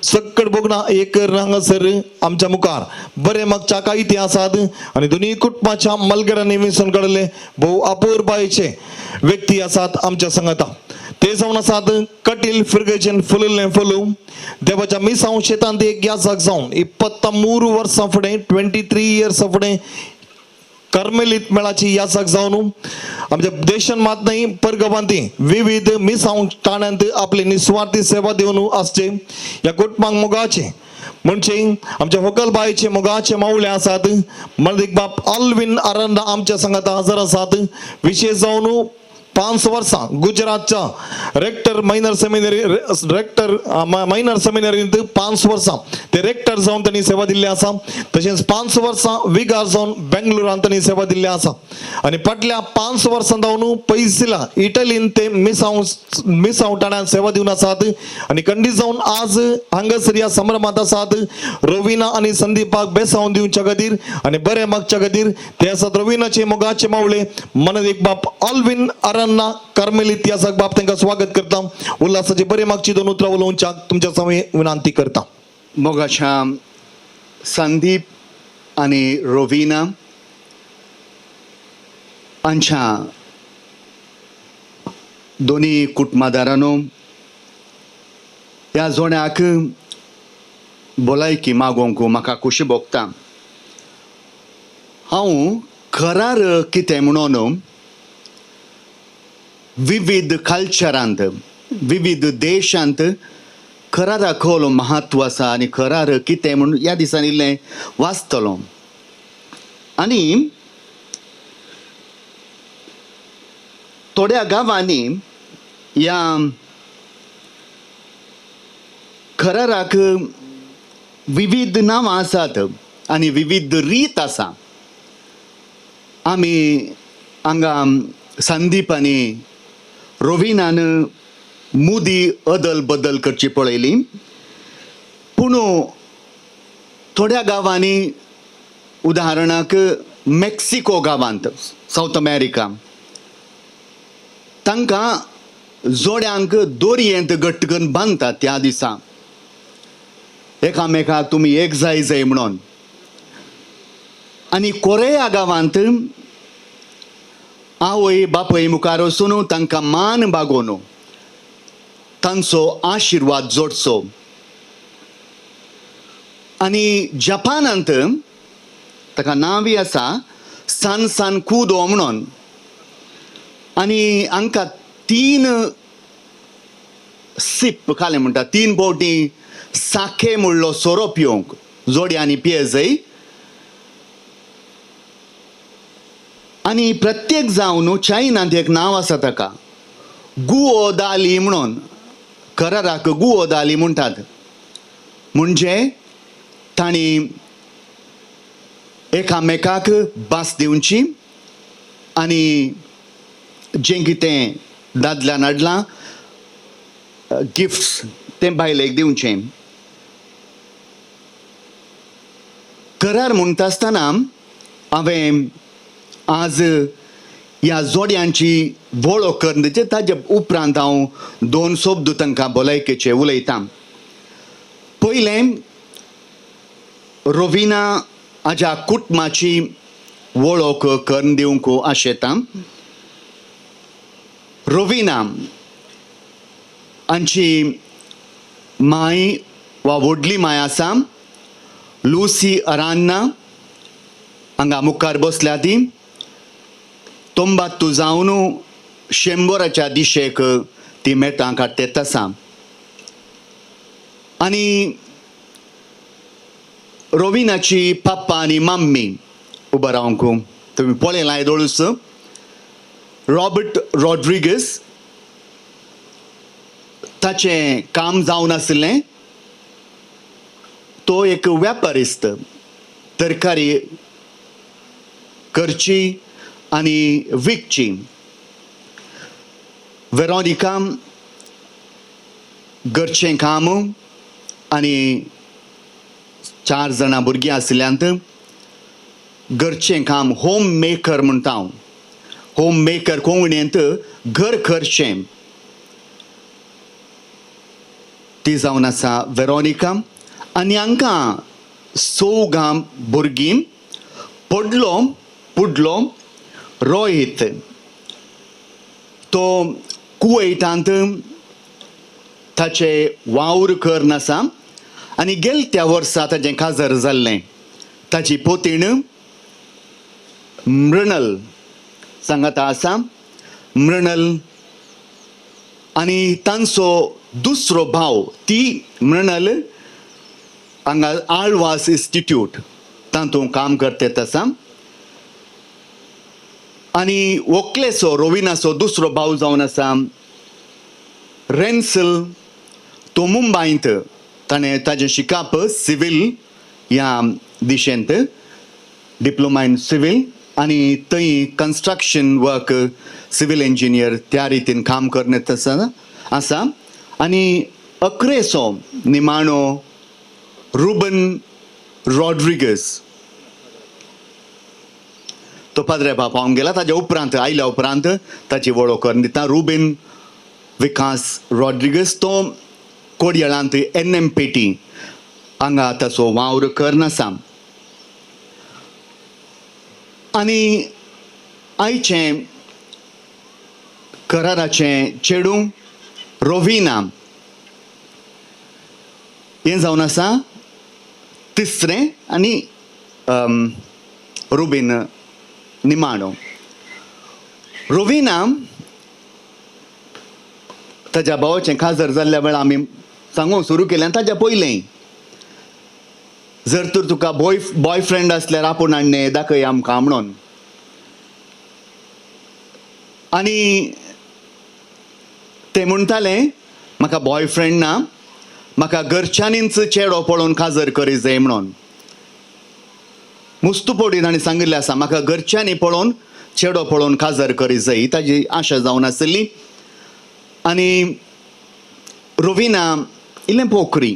सक्कड बोगणा एक कर हांगासर आमच्या मुखार बरे मागच्याक आयती आसात. आणि दोन्ही कुटुंबाच्या मलगरांनी विसरून काडले भोव अपूर्बायेचे व्यक्ती आसात आमच्या संगता. ते जावन आसात कटील फिरगेचेन फुलले फुलू देवाच्या मिसांव शेतांत एक यासाक जावन 23 वर्सां फुडें 23 इयर्स फुडें कर्मेलीत मेळाची यासाक जावन आमच्या देशान मात नाही परगवांती विविध मिसांव ठाण्यांत आपली निस्वार्थी सेवा दिवन आसचे. ह्या कुटुंबाक मोगाचे म्हणजे आमच्या होकल बायचे मोगाचे मावळे आसात. मर्दिक बाप ऑलविन आरंडा आमच्या संगता हजर आसात. विशेष जावन 5 वर्सां गुजरातच्या रेक्टर मायनर सेमिनरींत 5 वर्सां ते रेक्टर जावन त्यांनी सेवा दिल्ली आसा. तशेंच 5 वर्सां विगार जावन बेंगलोरांत त्यांनी सेवा दिल्ली आसा. आणि फाटल्या 5 वर्सां जावन पैसिला इटलीन ते मिसांव ठाण्यात सेवा दिवन आसात. आणि कंडी जावन आज हांगासर ह्या संभ्रमात आसात. रविना आणि संदीपाक बेसांव दिवच्या खातीर आणि बरे मागच्या खातीर ते आसात रविनाचे मोगाचे मावळे मनदीक बाप ऑलविन कर्मेल इतिहासाक बाप तांकां स्वागत करता. उल्हासाची बरे मागची 2 उतरां उलोवच्याक तुमच्या समोर विनंती करता. मोगाच्या संदीप आणि रोविना हांच्या दोन्ही कुटुंबदारांनो ह्या जोड्याक भलायकी मागोवंक म्हाका खुशी भोगता. हांव खरार कितें म्हणून विविध कल्चरांत विविध देशांत खरारा खोल महत्व आसा आनी खरार कितें म्हणून ह्या दिसांनी इल्लें वाचतलो. आनी थोड्या गांवांनी या कराराक विविध नांवां आसात आनी विविध रीत आसा. आमी हांगा संदीप आनी रोविनान मुदी अदल बदल करची पळयली, पूण थोड्या गांवांनी उदाहरणाक मेक्सिको गांवांत साऊथ अमेरिका तांकां जोड्यांक दोरयेंत घट्ट करून बांदतात त्या दिसा एकामेकाक तुमी एक जाय म्हणून. आनी कोरिया गांवांत आवय बापय मुखार वचून तांकां मान बागोवन तांचो आशिर्वाद जोडचो. आनी जपानांत ताका नांवय आसा सान सान कुदो म्हणून. आनी हांकां 3 सीप खाले म्हणटा, 3 बोटी साखे म्हणलो सोरो पिवंक जोड्यांनी पियेजय. आनी प्रत्येक जावन चायनांत एक नांव आसा ताका गुओ दाली म्हणून. कराराक गुओ दाली म्हणटात, म्हणजे तांणी एकामेकाक भास दिवची आनी जें कितें दादल्यान हाडलां गिफ्ट्स तें बायलेक दिवचें. करार म्हणटा आसतना हांवें आज ह्या जोड्यांची वळख करचे ताजे उपरांत हांव 2 शब्द तांकां भलायकेचे उलयतां. पयलें रोविना हाज्या कुटुंबाची वळख करून दिवंक आशेतां. रोविना हांची माय वा व्हडली माय आसा लुसी अरान्ना, हांगा मुखार बसल्या ती. 90 जावन 100च्या दिशेक ती मेटां काडटेत आसा. आनी रोविनाची पप्पा आनी मम्मी उबो रावंक तुमी पळयलां येदोळूच रॉबर्ट रॉड्रिगस. ताचें काम जावन आसलें. तो एक व्यापारिस्त, तरकारी करची आनी विकची. वेरोनिका घरचें काम आनी 4 जाणां भुरगीं आसल्यांत घरचें काम होम मेकर म्हणटा हांव. होम मेकर कोंकणींत घर करचें ती जावन आसा वेरोनिका. आनी हांकां 6 भुरगीं. पुडलो रोहीत तो कुवेटांत ताचे वावर करन आसा आनी गेल्या वर्सा ताचें काजार जाल्लें. ताची पोतीण मृणल सांगाता आसा. मृणल आनी तांचो दुसरो भाव ती मृणल हांगा आळवास इन्स्टिट्यूट तातूंत काम करतेत आसा. आनी व्हंकलेचो रोविनाचो दुसरो भाव जावन आसा रेन्सल. तो मुंबयंत ताणें ताजें शिकप सिवील ह्या दिशेंत डिप्लोमा इन सिवील आनी थंय कन्स्ट्रक्शन वर्क सिवील इंजिनियर त्या रितीन काम करनेत आसा. आनी 11सो निमाणो रुबन रॉड्रिगस तो पाद्रे बाब पावून गेला. ताच्या उपरांत आयल्या उपरांत ताची वळख करून दिता. रुबीन विकास रॉड्रिगस तो कोडयेळांत NMPT हांगा ताचो वावर करन आसा. आनी आयचें कराराचें चेडूं रोविना हें जावन आसा 3रे आनी रुबीन निमाणो. रोविना ताच्या भावाचें काजार जाल्ल्या वेळा आमी सांगूंक सुरू केलें ताच्या पयलें जर तर तुका बॉयफ्रेंड आसल्यार आपूण हाडणें दाखय आमकां म्हणून. आनी ते म्हणटाले म्हाका बॉयफ्रेंड ना, म्हाका घरच्यांनीच चेडो पळोवन काजर करी जाय म्हणून. मुस्तुपोडी ताणें सांगिल्लें आसा म्हाका घरच्यांनी पळोवन चेडो पळोवन काजर करी जाय, ही ताजी आशा जावन आसली. आनी रोविना इल्लें पोखरी,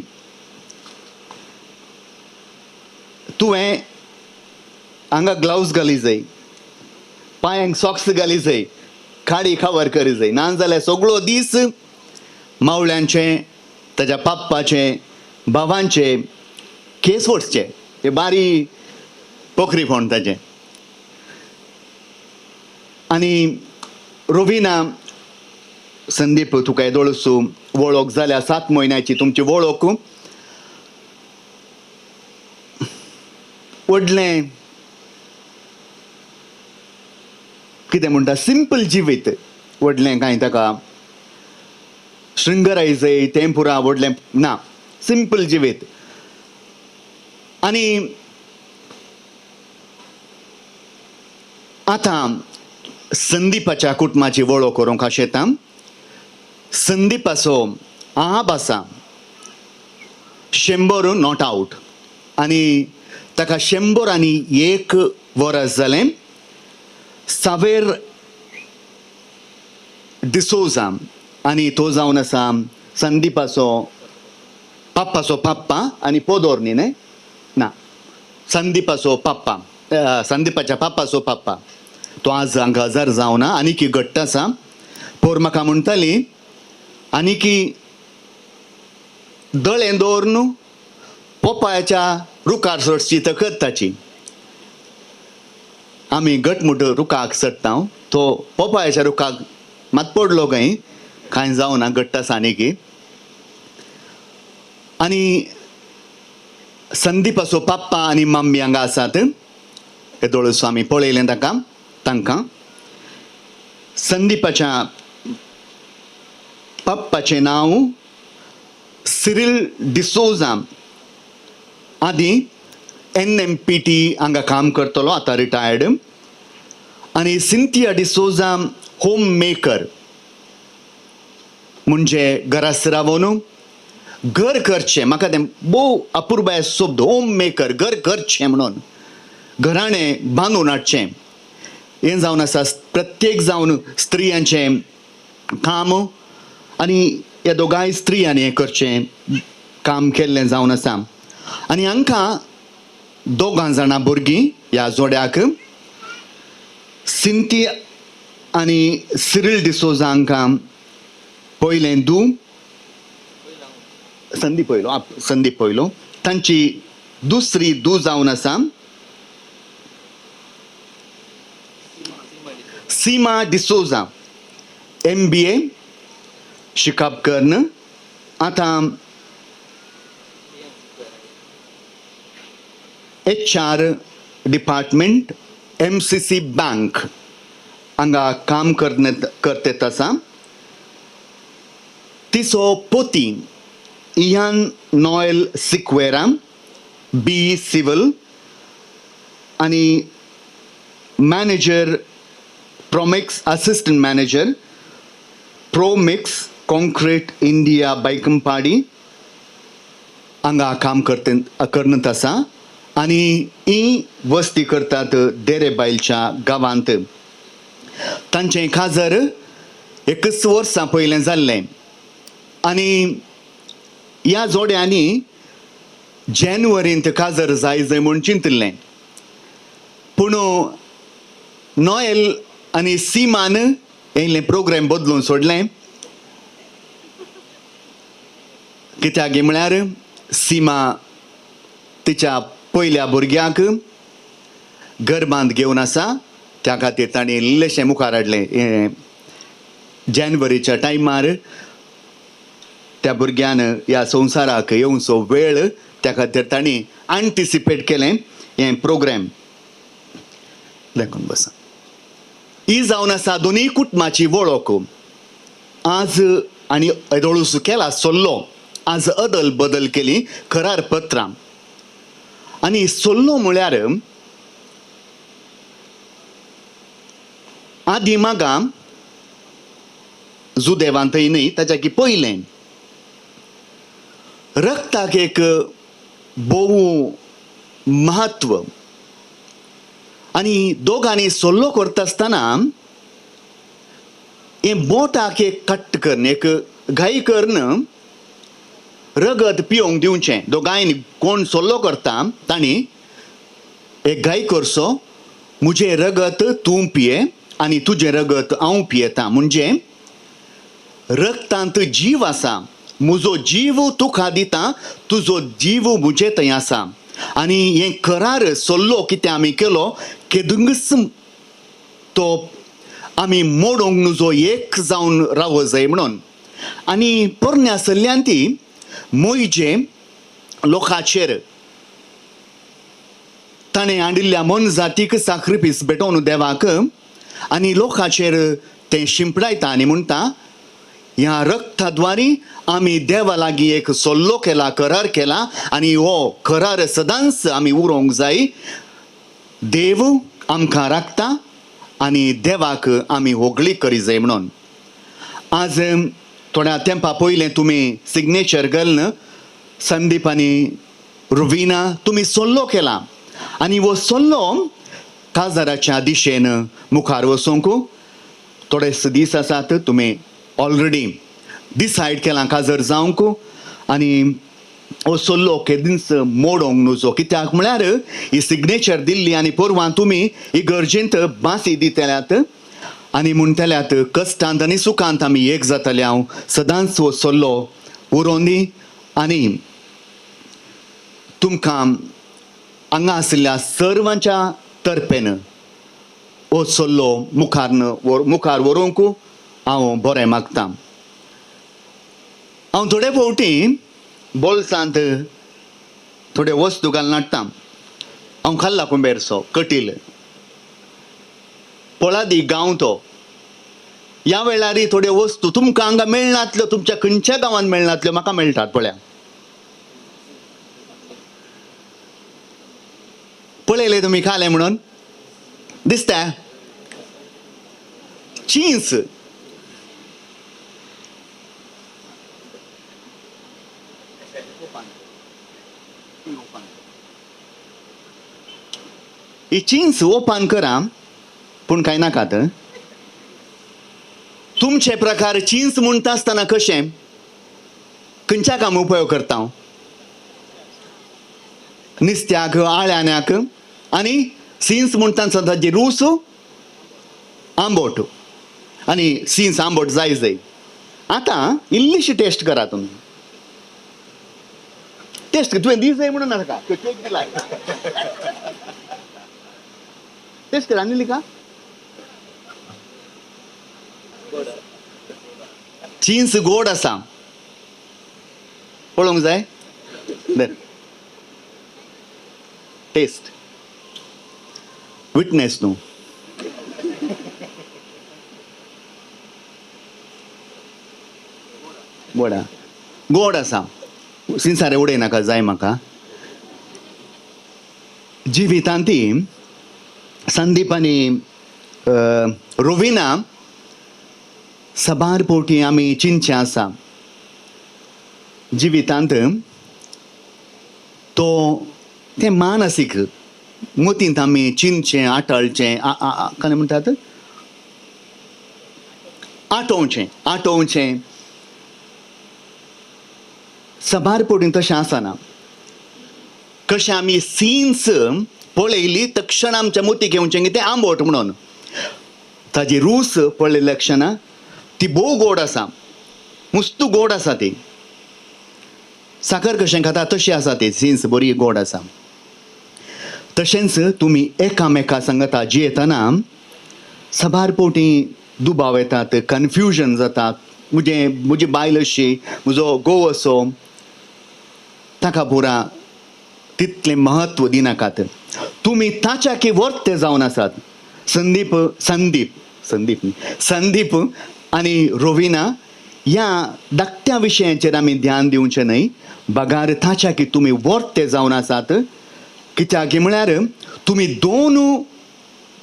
तुवें हांगा ग्लावज घाली जाय, पांयांक सॉक्स घाली जाय, खाडी कवर करी जाय, नाजाल्यार सगळो दीस मावळ्यांचे, ताच्या पाप्पाचे, भावांचे केस वचचे. हे बारी पोखरीपण ताचें. आनी रोविना, संदीप तुका येदोळसू वळख जाल्या 7 म्हयन्याची तुमची वळख. व्हडलें कितें म्हणटा सिंपल जिवीत, व्हडलें कांय ताका शृंगराय जाय तें पुरा व्हडलें ना, सिंपल जिवीत. आनी आतां संदीपाच्या कुटुंबाची वळख करूंक आशेता. संदीपाचो आप आसा 100 नॉट आउट, आनी ताका 101 वर्स जालें. सावेर डिसोजा आनी तो जावन आसा संदीपाचो पाप्पाचो पाप्पा आनी पोदोर न्ही ना, संदीपाचो पाप्पा, संदीपाच्या पाप्पाचो पाप्पा. तो आज हांगा हजर जावना, आनीक घट्ट आसा. पोर म्हाका म्हणटाली आनीकी दळें दवरून पोपायाच्या रुखार सडची तकत ताची. आमी घटमूट रुखाक सडटा, तो पोपायाच्या रुखाक मात पडलो खंय, कांय जावना, घट्ट आसा आनीकी. आनी संदीपाचो पाप्पा आनी मम्मी हांगा आसात. येदोळसो आमी पळयलें तांकां. संदीपाच्या पाप्पाचें नांव सिरिल डिसोजा. आदी NMPT हांगा काम करतलो, आतां रिटायर्ड. आनी सिंथिया डिसोजा होम मेकर, म्हणजे घरास रावून घर करचें. म्हाका तें भोव अपुर्बाय शब्द, होम मेकर, घर करचें म्हणून, घराणें बांदून हाडचें. हें जावन आसा प्रत्येक जावन स्त्रियांचें काम. आनी ह्या दोगांय स्त्रियांनी हें करचें काम केल्लें जावन आसा. आनी हांकां 2 जाणां भुरगीं ह्या जोड्याक. सिंथिया आनी सिरिल डिसोजा हांकां पयलें संदीप पयलो. तांची दुसरी जावन आसा सीमा डिसोजा, MBA शिकाप कर्ण. आतां HR डिपार्टमेंट MCC बँक हांगा काम करतेत आसा. तिचो पोती Ian Noel Sequeira, BE civil, आनी manager Promix, assistant manager Promix concrete India Baikampady हांगा काम करत आसा. आनी ही वस्ती करतात देरेबायलच्या गांवांत. तांचें काजर 21 वर्सां पयलें जाल्लें. आनी ह्या जोड्यांनी जानेवारींत काजर जाय म्हूण चिंतलें. पूण नॉयल आनी सीमान येयल्लें प्रोग्राम बदलून सोडलें. कित्याक म्हळ्यार सीमा तिच्या पयल्या भुरग्याक घर बांद घेवन आसा. त्या खातीर ताणें इल्लेशें मुखार हाडलें. जानेवारीच्या टायमार त्या भुरग्यान ह्या संवसाराक येवचो वेळ, त्या खातीर ताणें एंटिसिपेट केलें हें प्रोग्राम. देखून बसा. ही जावन आसा दोनूय कुटुंबाची वळख. आज आनी येदोळूस केला सोल्लो, आज अदल बदल केली करार पत्रां. आनी सोल्लो म्हळ्यार आदी मागां जुदेवांतय न्ही ताच्या की पयलें रक्ताक एक भोव महत्व आनी दोगांनी सल्लो करता आसतना हे बोटाक एक कट्ट करन एक घाई करन रगत पिवंक दिवचें दोगांयनी कोण सल्लो करता तांणी एक घाई करचो मुजें रगत तूं पिये आनी तुजें रगत हांव पियेतां म्हणजे रगतांत जीव आसा म्हजो जीव तुका दिता तुजो जीव मुजे थंय आसा आनी हें करार सल्लो कितें आमी केलो केदुंगस तो आमी मोडूंक नजो एक जावन राव जाय म्हणून आनी पोरण्या सल्ल्यान ती मोयजे लोकाचेर ताणें हाडिल्ल्या मन जातीक साक्रिफीस भेटोवन देवाक आनी लोकाचेर तें शिंपडायता आनी म्हणटा ह्या रक्ताद्वारी आमी देवा लागीं एक सल्लो केला करार केला आनी हो करार सदांच आमी उरोवंक जाय देव आमकां राखता आनी देवाक आमी होगळी करी जाय म्हणून आज थोड्या तेंपा पयलें तुमी सिग्नेचर घालन संदीप आनी रुविना तुमी सल्लो केला आनी हो सल्लो काजाराच्या दिशेन मुखार वचूंक थोडेच दीस आसात तुमी ऑलरेडी डिसायड केलां काजर जावंक आनी हो सल्लो केदींच मोडोंक नजो कित्याक म्हळ्यार ही सिग्नेचर दिल्ली आनी परवां तुमी इगर्जेंत बासी दितल्यात आनी म्हणटल्यात कश्टांत आनी सुखांत आमी एक जातले हांव सदांच हो सल्लो उरोवन दी आनी तुमकां हांगा आशिल्ल्या सर्वांच्या तर्फेन हो सल्लो मुखार व्हरूंक हांव बरें मागतां हांव थोडे फावटी बोल्सांत थोडे वस्तू घालून हाडटां हांव खाल्ला कुंबेरचो कटील पळा दी गांव तो ह्या वेळार थोड्यो वस्तू तुमकां हांगा मेळनातल्यो तुमच्या खंयच्या गांवांत मेळनातल्यो म्हाका मेळटात पळया पळयले तुमी खाले म्हणून दिसता चींस ही चींस ओपन करा पूण कांय नाकात तुमचे प्रकार चींस म्हणटा आसतना कशें खंयच्या काम उपयोग करता हांव नुस्त्याक आळ्यान्याक आनी सीन्स म्हणटा ताची रूस आंबट आनी सीन्स आंबट जाय आतां इल्लीशी टेस्ट करा तुमी टेस्ट तुवें दी जाय म्हणून नाका केक दिलाय टेस्ट करा आनी का चीन्स गोड आसा पळोवंक जाय टेस्ट विटनेस न्हू गोड आसा सिन्सारे उडय नाका जाय म्हाका जिवितांत ती संदीप आनी रुविना सबार पोटी आमी चिंतचे आसा जिवितांत तो तें मानसीक मतींत आमी चिंतचें आटळचें काय म्हणटात आटोवचें सबार पोटीन तशें आसना कशें आमी सीन्स पळयली तक्षण आमच्या मतीक येवचें की तें आंबट म्हणून ताजी रूस पळयल्या क्षणां ती भोव गोड आसा मस्तू गोड आसा ती साकर कशें खाता तशी आसा ती सीन्स बरी गोड आसा तशेंच तुमी एकामेका सांगता जियेतना सबार पोटी दुबाव येतात कन्फ्युजन जाता म्हजी बायल अशी म्हजो घोव असो ताका पुरा तितलें महत्व दिनाकात तुमी ताच्याकी वर्ते जावन आसात संदीप आनी रुविना ह्या धाकट्या विशयांचेर आमी ध्यान दिवचें न्हय बगार ताच्याकी तुमी वर्ते जावन आसात कित्याक म्हळ्यार तुमी दोन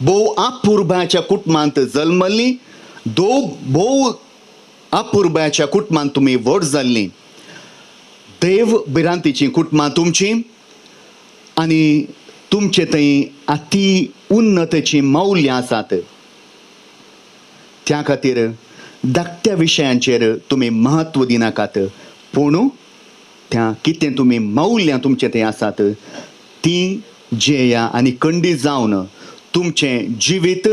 भोव आपुरबाच्या कुटुंबांत जल्मल्ली भोव अपुर्बाच्या कुटुंबान तुम्ही व्हड जाल्ली, देव बिरांतीची कुटुंबां तुमची आनी तुमचे थंय अति उन्नतची मौल्य आसात. त्या खातीर धाकट्या विशयांचेर तुम्ही महत्व दिनाकात, पूण त्या कितें तुम्ही मौल्य तुमचे थंय आसात ती जेया आनी खंडी जावन तुमचें जिवीत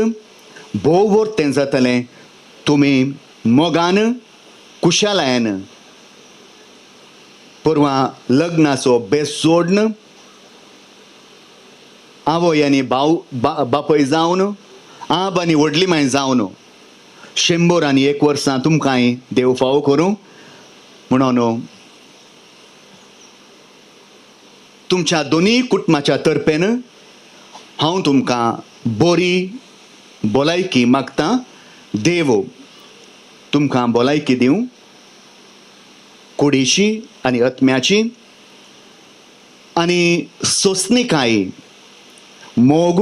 भोव तें जातलें. तुम्ही मोगान कुशालायन परवा लग्नाचो बेस जोडन आवय आनी बापय जावन आब आनी व्हडली माय जावन 100 आनी 1 वर्सां तुमकांय देव फावो करूं म्हणून तुमच्या दोनी कुटुंबाच्या तर्फेन हांव तुमकां बरी भलायकी मागतां. देव तुमकां भलायकी दिवं, कुडीची आनी आत्म्याची आनी सोंसणीकाय मोग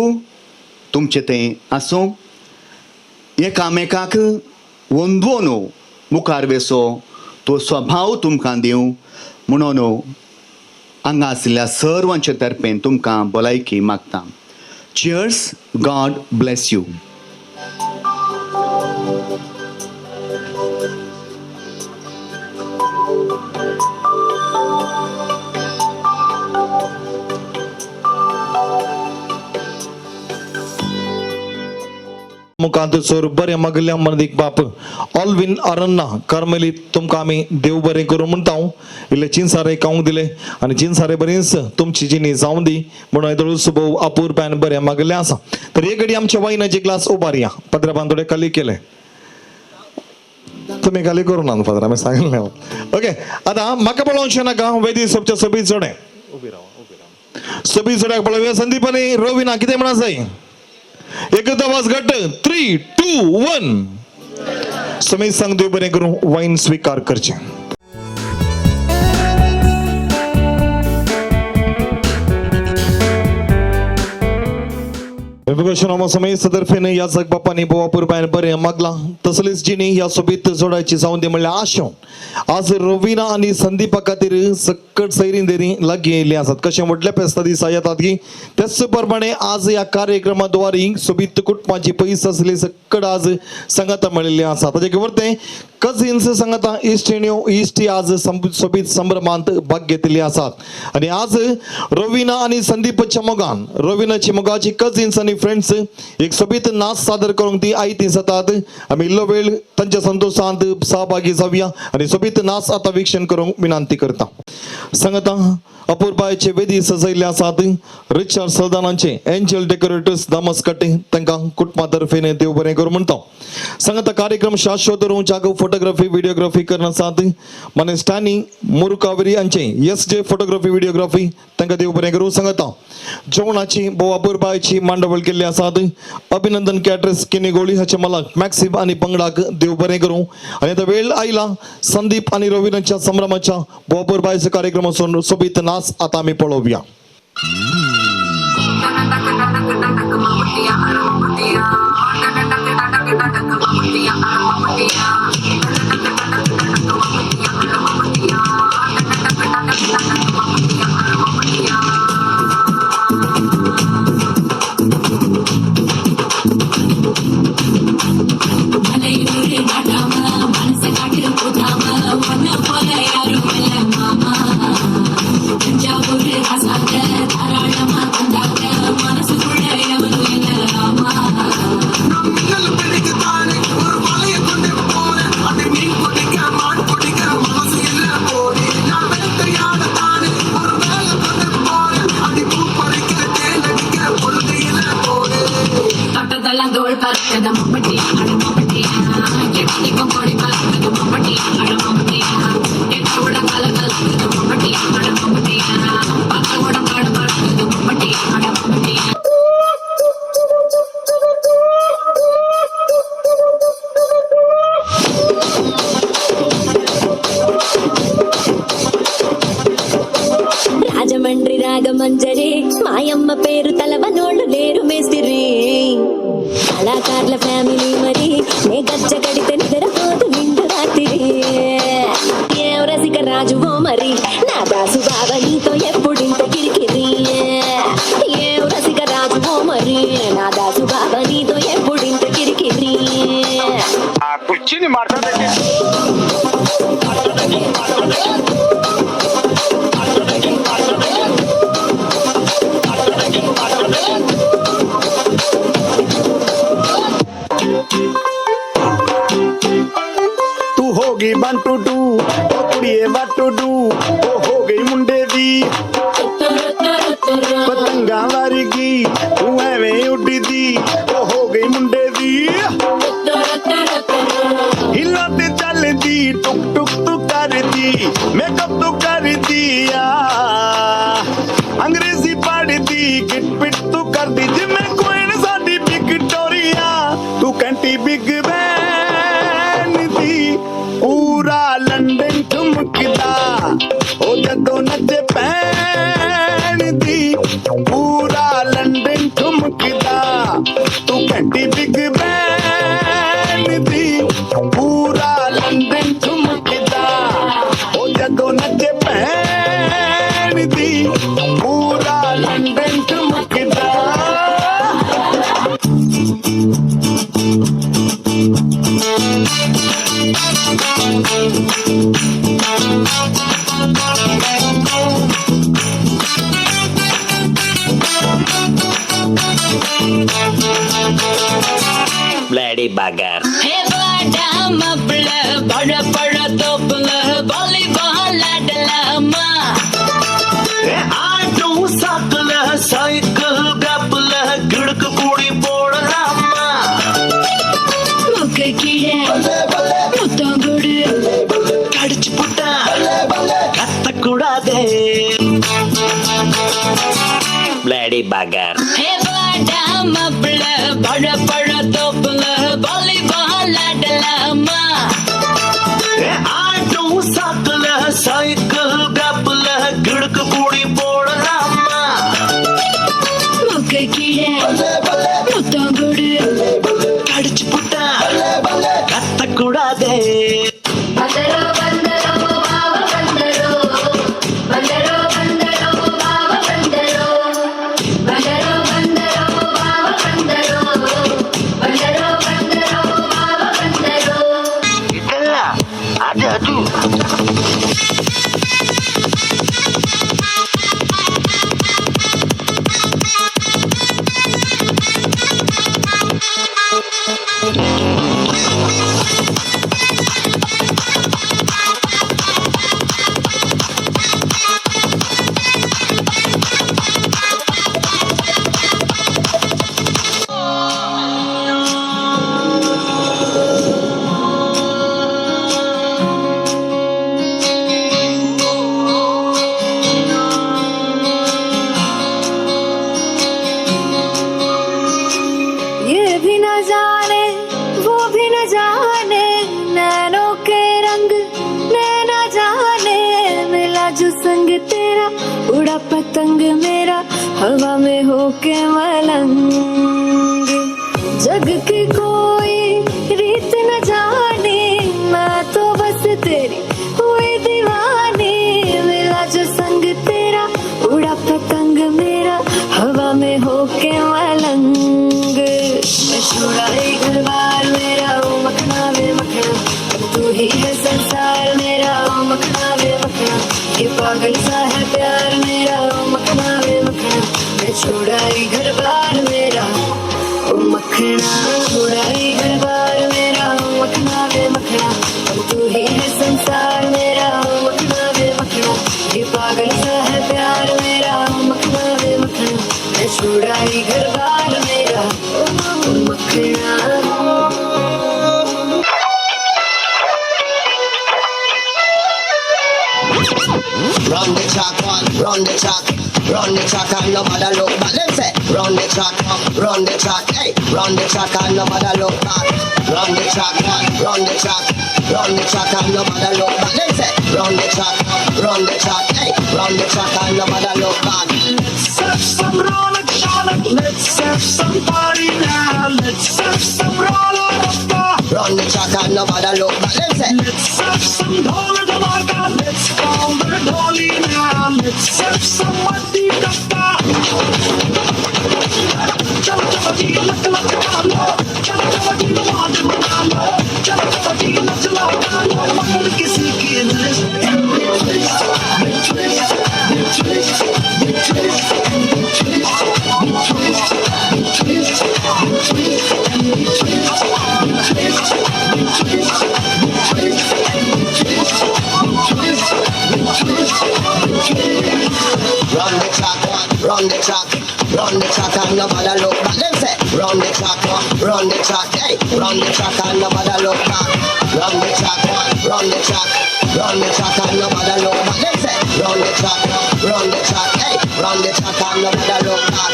तुमचे थंय आसूं. एकामेकाक वंदवून मुखार वेसो तो स्वभाव तुमकां दिवं म्हणून हांगा आशिल्ल्या सर्वांचे तर्फेन तुमकां भलायकी मागतां. चियर्स. God bless you. मुखांत सोर बरे मागल्या मर्दीक बाप ऑलविन अरन्ना कार्मेलीत तुमकां आमी देव बरें करूं म्हणटा. इल्ले चिंसारे खावंक दिले आनी चिंसारे बरींच तुमची जिणी जावं दी म्हणून येदोळ सुबोव अपुरब्यान बरें मागले आसा. तर एक घडी आमच्या वायनाचे ग्लास उबारया. पत्र्याबान थोडे खाली केले, तुम्ही खाली करू ना फादर, आम्ही सांगितले. ओके, आता म्हाका पळोवचें नाका. वेदी सबच्या सभी चढे सभी चढ्याक पळोवया. संदीपानी रवीना कितें म्हणा जाय एकच आवाज घट्ट. 3, 2, 1. समीर सांग देव बरें करूं. वाईन स्वीकार करचे. समय सदर्फेन याचक बापानी बोवापूर बायन बरें मागला. तसलीच जिणी ह्या सोबीत जोडायची जाऊन दे म्हणल्यार आशो. आज रवीना आणि संदीपा खातीर सकट सैरीन देरी लागी येयल्ली आसात. कशें व्हडल्या फेस्ता दिसा येतात की त्याच प्रमाणे आज ह्या कार्यक्रमाद्वारे सोबीत कुटुंबाची पयस आसली सकट आज संगता मेळिल्ली आसा. ताचे वर्ते कझिन्स संगता इश्टी आज सोबीत संभ्रमांत भाग घेतिल्ली आसात. आणि आज रवीना आणि संदीपच्या मोगान रवीनाची मोगाची कझिन्स आणि फ्रेंड्स एक सोबीत नाच सादर करूंक ती आयती जातात. आमी इल्लो वेळ तांच्या संतोषांत सहभागी जावया आणि सोबीत नाच आता वीक्षण करूंक विनंती करता. संगता अपूर्बायचे वेदी सजयल्ले आसात. रिचार्ड सलदानांचे एंजल डेकोरेटर्स दामस कट्टे तांकां कुटुंबातर्फेन देव बरें करूं म्हणटा. संगता कार्यक्रम शाश्वत रूं जागो फोटोग्राफी व्हिडिओग्राफी करना आसात. माने स्टॅनी मुरुकावरी हांचे SJ फोटोग्राफी व्हिडिओग्राफी तांकां देव बरें करूं. संगता जेवणाची भोव अपूर्बायची मांडवळ केल्ली आसात. अभिनंदन कॅटरर्स किनीगोळी हाचे मालक मॅक्सिम आनी पंगडाक देव बरें करूं. आनी आता वेळ आयला संदीप आनी रवीनाच्या संभ्रमाच्या भोव अपूर्बायचो कार्यक्रम वचून सोबीत नाच आता आमी पळोवया. రాజమండ్రి రాగమంజరి మాయమ్మ పేరు తలవనోళ్ళు లేరు మేస్తిరి కళాకారుల ఫ్యామిలీ మరి నే గజ్జ కడితే నిద్రపోదు నిండు రాత్రి మరి నాదా సుబావ నీతో ఎప్పుడింత కిరికిరి ఏ రసిక రాజు ఓ మరి నాదా సుబావ నీతో ఎప్పుడింత కిరికిరి కుర్చీని మాట్లాడండి. तू हो गई वन टू डू ओ कुड़िए what to do ओ हो गई मुंडे दी पतंगा वर्गी तू एवें उड़दी ओ हो गई मुंडे दी हिला ते चलदी टुक टुक तू करदी मेकअप तू कर दिया अंग्रेजी पढ़दी किट पिट तू कर दी जिम्मे क्वीन साडी विक्टोरिया तू कंटी बिग बैन दी पूरा लंदन ठुमकदा ओ जदों नचे पैन दी पूरा लंदन ठुमकदा तू कंटी बिग बैन दी पूरा लंदन ठुमकदा ओ जदों नचे पैन दी पूरा लंदन ठुमकदा ब्लॅडी बागर हे वाडा मपलं बड पड तोपलं व्हॉलीबॉल लाडला मा आटू साकलं सायकल गापलं गिडक पुडी पोडला मुख किड्या मुतगुड कड़च पुटा कत्त कुड़ा दे ब्लॅडी बागर हे वाडा मपलं बड पड तोपलं व्हॉलीबॉल लाडला मा आटू साकलं सायकल गापलं गिडक पुडी पोडला मुख किड्या मुतगुड कड़च पुटा कत्त कुड़ा दे बंदरो बंदरो बाबा बंदरो बंदरो बंदरो बाबा बंदरो बंदरो बंदरो बाबा बंदरो बंदरो बंदरो बाबा बंदरो इतना आजा तू ये भी न जाने वो भी न जाने नैनों के रंग नैना जाने मिला जो संग तेरा उड़ा पतंग मेरा हवा में होके मलंग जग की कोई रीत न जाने मैं तो बस तेरी हुई दीवानी मिला जो संग तेरा उड़ा पतंग मेरा हवा में होके मलंग मैं छुड़ाई घर बार मेरा ओ मखना वे मखना तू ही है संसार मेरा ओ मखना वे मखना ये पागल सा है प्यार मेरा ओ मखना वे मखना मैं छुड़ाई घर बार मेरा ओ मखना छुड़ाई घर बार मेरा ओ मखना वे मखना तू ही है संसार मेरा ओ मखना वे मखना ये पागल सा है प्यार मेरा ओ मखना वे मखना मैं छुड़ाई घर बार मेरा ओ मखना Run the track, man, run the track. Run the track and no matter look back. Them say, run the track, man, run the track. Hey, run the track and no matter look back. Run the track, man, run the track. Run the track and no matter look back. Them say, run the track, man, run the track. Hey, run the track and no matter look back. Let's have some roller chocolate. Let's have some party now. Let's have some roller Run the track and no matter look back. Them say, let's have some dollar to mark. Let's call the dollar. किसी की Run the track and nobody look back. Them say, run the track, hey, run the track and nobody look back. Run the track and nobody look back. Them say, run the track, hey, run the track and nobody look back.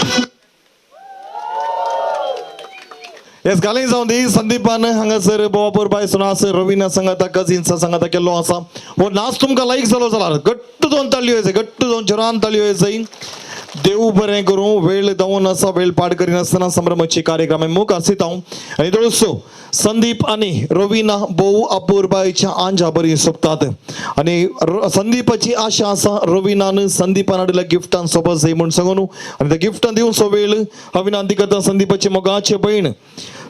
Yes घाली जाऊन दी संदीपान हांगासर बोवापूर bye Sunas Raveena संगता कजिन्सा संगता केल्लो आसा हो नाच तुमकां लायक जालो जाल्यार घट्ट दोन ताळयो जाय घट्ट दोन जोरान ताळयो जाय देव बरें करूं वेळ जावन आसा वेळ पाड करिनासतना संभ्रमाची कार्यक्रम मोग आसिता आनी दोळसो संदीप आनी रवीना बोव अपूर्बायच्या आंजा बरी सोपतात आनी संदीपाची आशा आसा रवीनान संदीपान हाडिल्ल्या गिफ्टान सोबत जाय म्हूण सांगून आनी त्या गिफ्टान दिवन सो वेळ हांव विनंती करता संदीपाची मोगाची भयण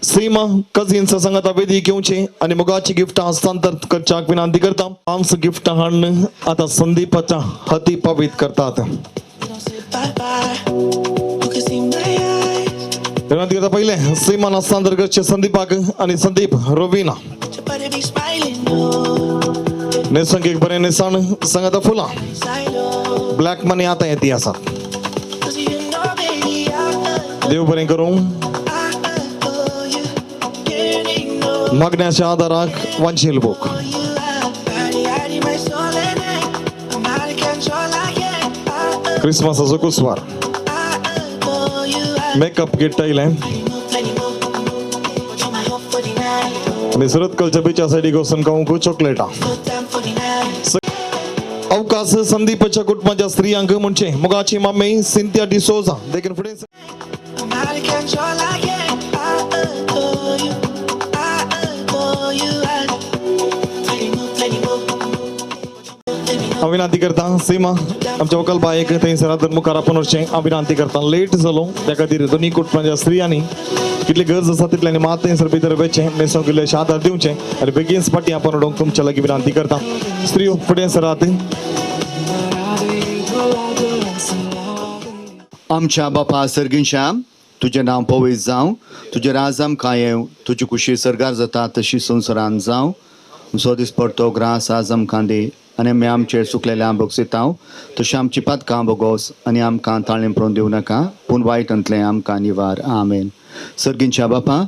सीमा कजिन्स सांगता वेदी घेवचे आनी मोगाची गिफ्टां हस्तांतरित करच्याक विनंती करता 5 गिफ्टां हाडून आता संदीपाच्या हाती पावीत करतात विनंती करता पहिले सीमान हस्तांतर करचे संदीपाक आणि संदीप रवीना नैसर्गिक बरे निसाण सांगता फुलां ब्लॅक मनी आता येती आसा देव बरें करूं मागण्याच्या आदाराक वांचील बूक क्रिसमसाचो कुसवार मेकअप किट आयलें आनी सुरत कल्चर बीचा सायडीक वचून खावंक चॉकलेटां अवकाश संदीपाच्या कुटुंबाच्या स्त्रियांक म्हणजे मोगाची मामी सिंथिया डिसोजा देखील फुडें हांव विनंती करता सीमा आमच्या वकल बायक थंयसर तर मुखार आपण वचचें हांव विनंती करता लेट जालो त्या खातीर दोनी कुटुंबाच्या स्त्रियांनी कितली गरज आसा तितल्यानी मात थंयसर भितर वचचें न्हेसोंक इल्लेशें आदार दिवचें आनी बेगीनच फाटीं आपण उडोवंक तुमच्या लागीं विनंती करता स्त्रियो फुडें सरात आमच्या बापा सर्गींच्या तुजें नांव पवित्र जावं तुजें राज आमकां येवं तुजी खुशी सरगार जाता तशी संवसारांत जावं जो दीस पडतो ग्रास आज आमकां दी आनी आमी आमचेर चुकलेले आंबोग सितांव तशें आमची पातकां बोगोस आनी आमकां ताळें पडून दिवं नाका पूण वायटांतलें आमकां निवार आमेन सर्गींच्या बापा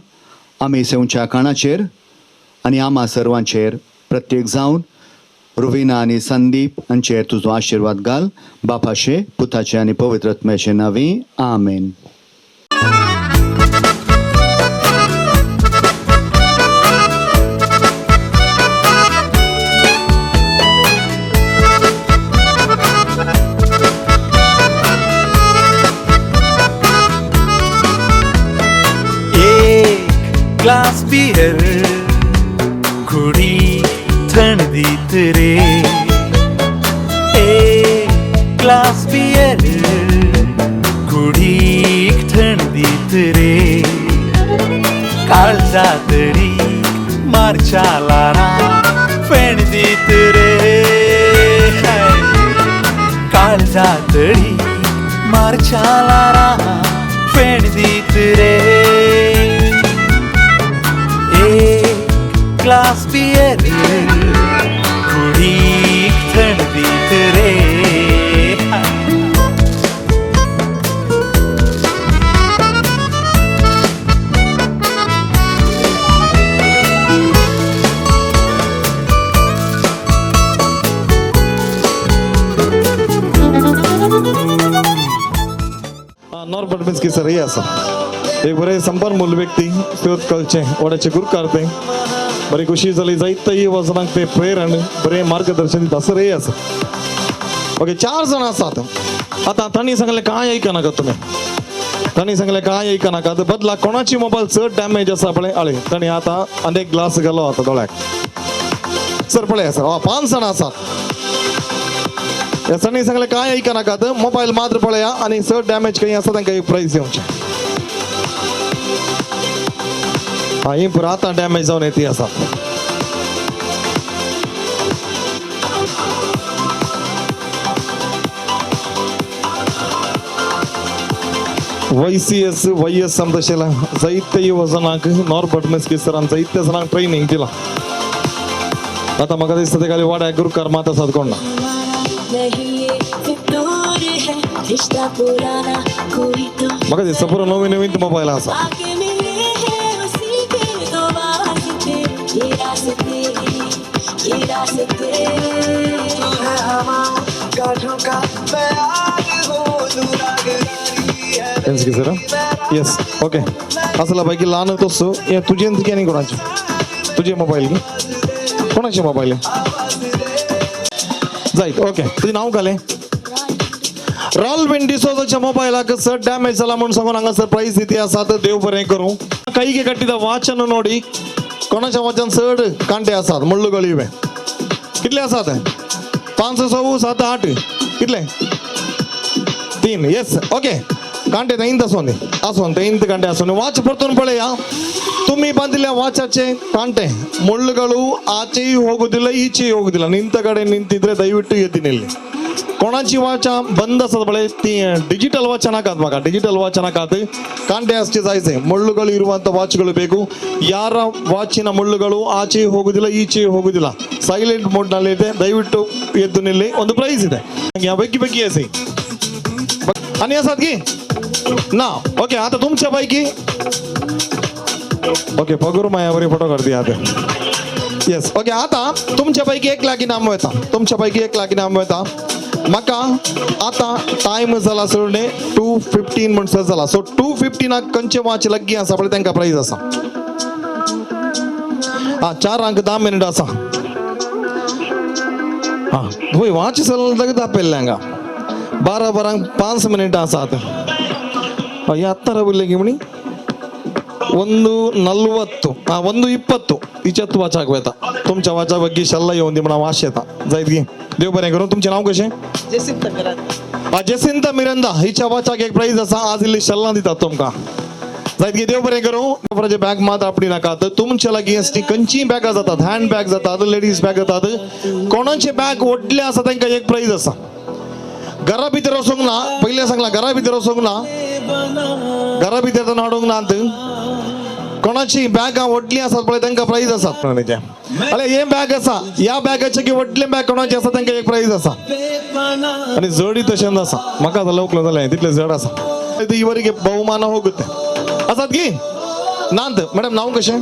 आमी सेवच्या काणाचेर आनी आम्हा सर्वांचेर प्रत्येक जावन रुविना आनी संदीप हांचेर तुजो आशिर्वाद घाल बापाचे पुताचे आनी पवित्र आत्म्याचे नांवी आमेन ग्लास बियर घुडी थंडीत रे एक ग्लास बियर घुडीक थंडीत रे काळजातरी मार्चालारा फेणदीत रे काळजातरी मार्चालारा फेणदीत रे ग्लास बियर घुडीक थंडीत रे नॉर्मल मीन्स की सर हे आसा एक बरें संपन्नमूल व्यक्ती सुरत कल्चर वड्याचे गुरकारते बरी खुशी जाली जायते वचनाक ते प्रेरण बरें मार्गदर्शन दिता सर हे आसा ओके 4 जाण आसात आतां तांणी सांगलें कांय आयकनाका तुमी तांणी सांगलें कांय आयकनाका बदला कोणाची मोबायल चड डॅमेज आसा पळय आळे तांणी आतां आनी एक ग्लास घालो आतां दोळ्याक सर पळय सर 5 जाण आसात या सणी सांगले काय ऐका नाका तर मोबाईल मात्र पळया आणि सर्ट डॅमेज काही असं तांकां एक प्राइस येवचे हा ही पुरा आता डॅमेज जावन येती आसा YS समतशेला जायत्य युवजनांक नॉर्बर्ट मेस्की सरान जायत्य जणांक ट्रेनिंग दिला आता म्हाका दिसता ते खाली वाड्या गुरुकार मात आसात कोण ना म्हाका दिसता पुरो नवीन नवीन मोबाईल आसा येस ओके असला पैकी लहान तोस तुझे की कोणाचे तुझे मोबाईल की कोणाचे मोबाईल जायत ओके तुझे नाव घाले रॉल विंडिसोचा मोबाईलाक सर डॅमेज जाला म्हणून सांगून हांगा सरप्राईज दिती आसा तर देव बरें करूं काही कट्टी वाचन नोडी कोणाच्या वाचन चड कांटे आसात मुळ्ळू गळिवे कितले आसात 500 7 8 कितले 3 येस ओके कांटे इंत आसोन इंत कांटे आसोन वाच परतून पळया तुम्ही बांधिल्या वाचाचे कांटे ಮುಳ್ಳುಗಳು ಆಚೆಯೂ ಹೋಗುದಿಲ್ಲ ಈಚೆಯೂ ಹೋಗುದಿಲ್ಲ ನಿಂತ ಕಡೆ ನಿಂತಿದ್ರೆ ದಯವಿಟ್ಟು ಎತ್ತಿ ನಿಲ್ಲಿ कोणाची वाचा बंद असत बळे ती डिजिटल वाच नाकात बघा डिजिटल वाच नाकात कांटे ಅಷ್ಟೇ जायचे ಮುಳ್ಳುಗಳು ಇರುವಂತ ವಾಚ್ಗಳು ಬೇಕು ಯಾರ ವಾಚಿನ ಮುಳ್ಳುಗಳು ಆಚೆ ಹೋಗುದಿಲ್ಲ ಈಚೆ ಹೋಗುದಿಲ್ಲ ಸೈಲೆಂಟ್ ಮೋಡ್ ನಲ್ಲಿ ಇದೆ ದಯವಿಟ್ಟು ಎದ್ದು ನಿಲ್ಲಿ ಒಂದು ಪ್ರೈಸ್ ಇದೆ यापैकी पैकी असे आणि असतात की ना ओके आता तुमच्या पैकी ओके पगुर मायावरी फोटो करते आता येस ओके आता तुमच्या पैकी 1 लाख इनाम येता तुमच्या पैकी 1 लाख इनाम येता मका आता टाइम झाला सोडणे 2:15 मिनिट्स झाला सो 2:15 ना कंचे वाच लग्गी असा पण त्यांना प्राइस असा हा 4 अंक 10 मिनिट असा हा होय वाच सल लगत आपल्याला 12 5 मिनिट असात या 10 बोलले म्हणी 1:40 1:20 तिच्यात वाचा येता तुमच्या वाचा बग्गी शल्ला येऊन दे म्हणा वाच येता जायत गी देव बरें करून तुमचे नाव कशे जसिंता मिरंदा हिच्या वाचाक एक प्राइज असा आज इल्ली शल्ला दितात तुमका जायत गी देव बरें करूं प्रजे बॅग मात आपली नाकात तुमच्या लागी असती कंची बॅगा जातात हँड बॅग जातात लेडीज बॅग जातात कोणाचे बॅग ओढले आसा तांकां एक प्राइज असा घरा भितर वचूंक ना पहिले सांगला घरा भितर वचूंक ना घरा भितर हाडूंक ना कोणाची बॅग ओढली असतात पळय तांकां प्राइज आसात अरे हे बॅग असा या बॅगाचे की वडले बॅग कोणाचे आसा तांकां एक प्राइज असा आणि जडी तशेंच आसा म्हाका लवकलो जालें तितले जड आसा ती वरी बहुमान होगुते आसात की नांत मॅडम नाव कशें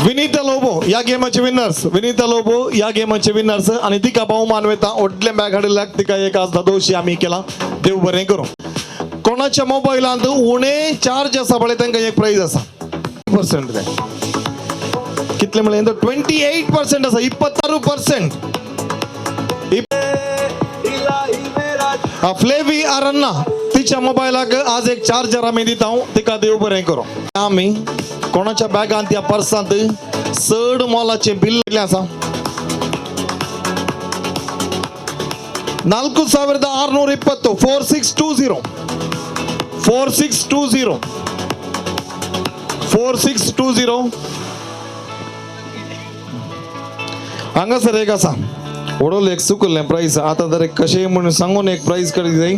विनीता लोबो या गेमाचे विनर्स विनीता लोबो या गेमाचे विनर्स आणि तिका बहुमान वेता ओडले बॅग हाडल्याक तिका एक आज दोशी आम्ही केला देव बरें करूं कोणाच्या मोबाईलांत उणे चार्ज आसा पळय तांकां एक प्राइज आसा 26% दे कितले म्हळें 28% आसा 26% फ्लेवी आरन्ना तिच्या मोबाईलाक आज एक चार्जर आम्ही दिता तिका देव बरें करूं आम्ही कोणाच्या बॅगांत या पर्सांत चड मोलाचे बिल आसा 4620 4620 हांगासर एक आसा ओडोल एक चुकलें प्राइस आता तर कशें म्हणून सांगून एक प्राइस करी जाय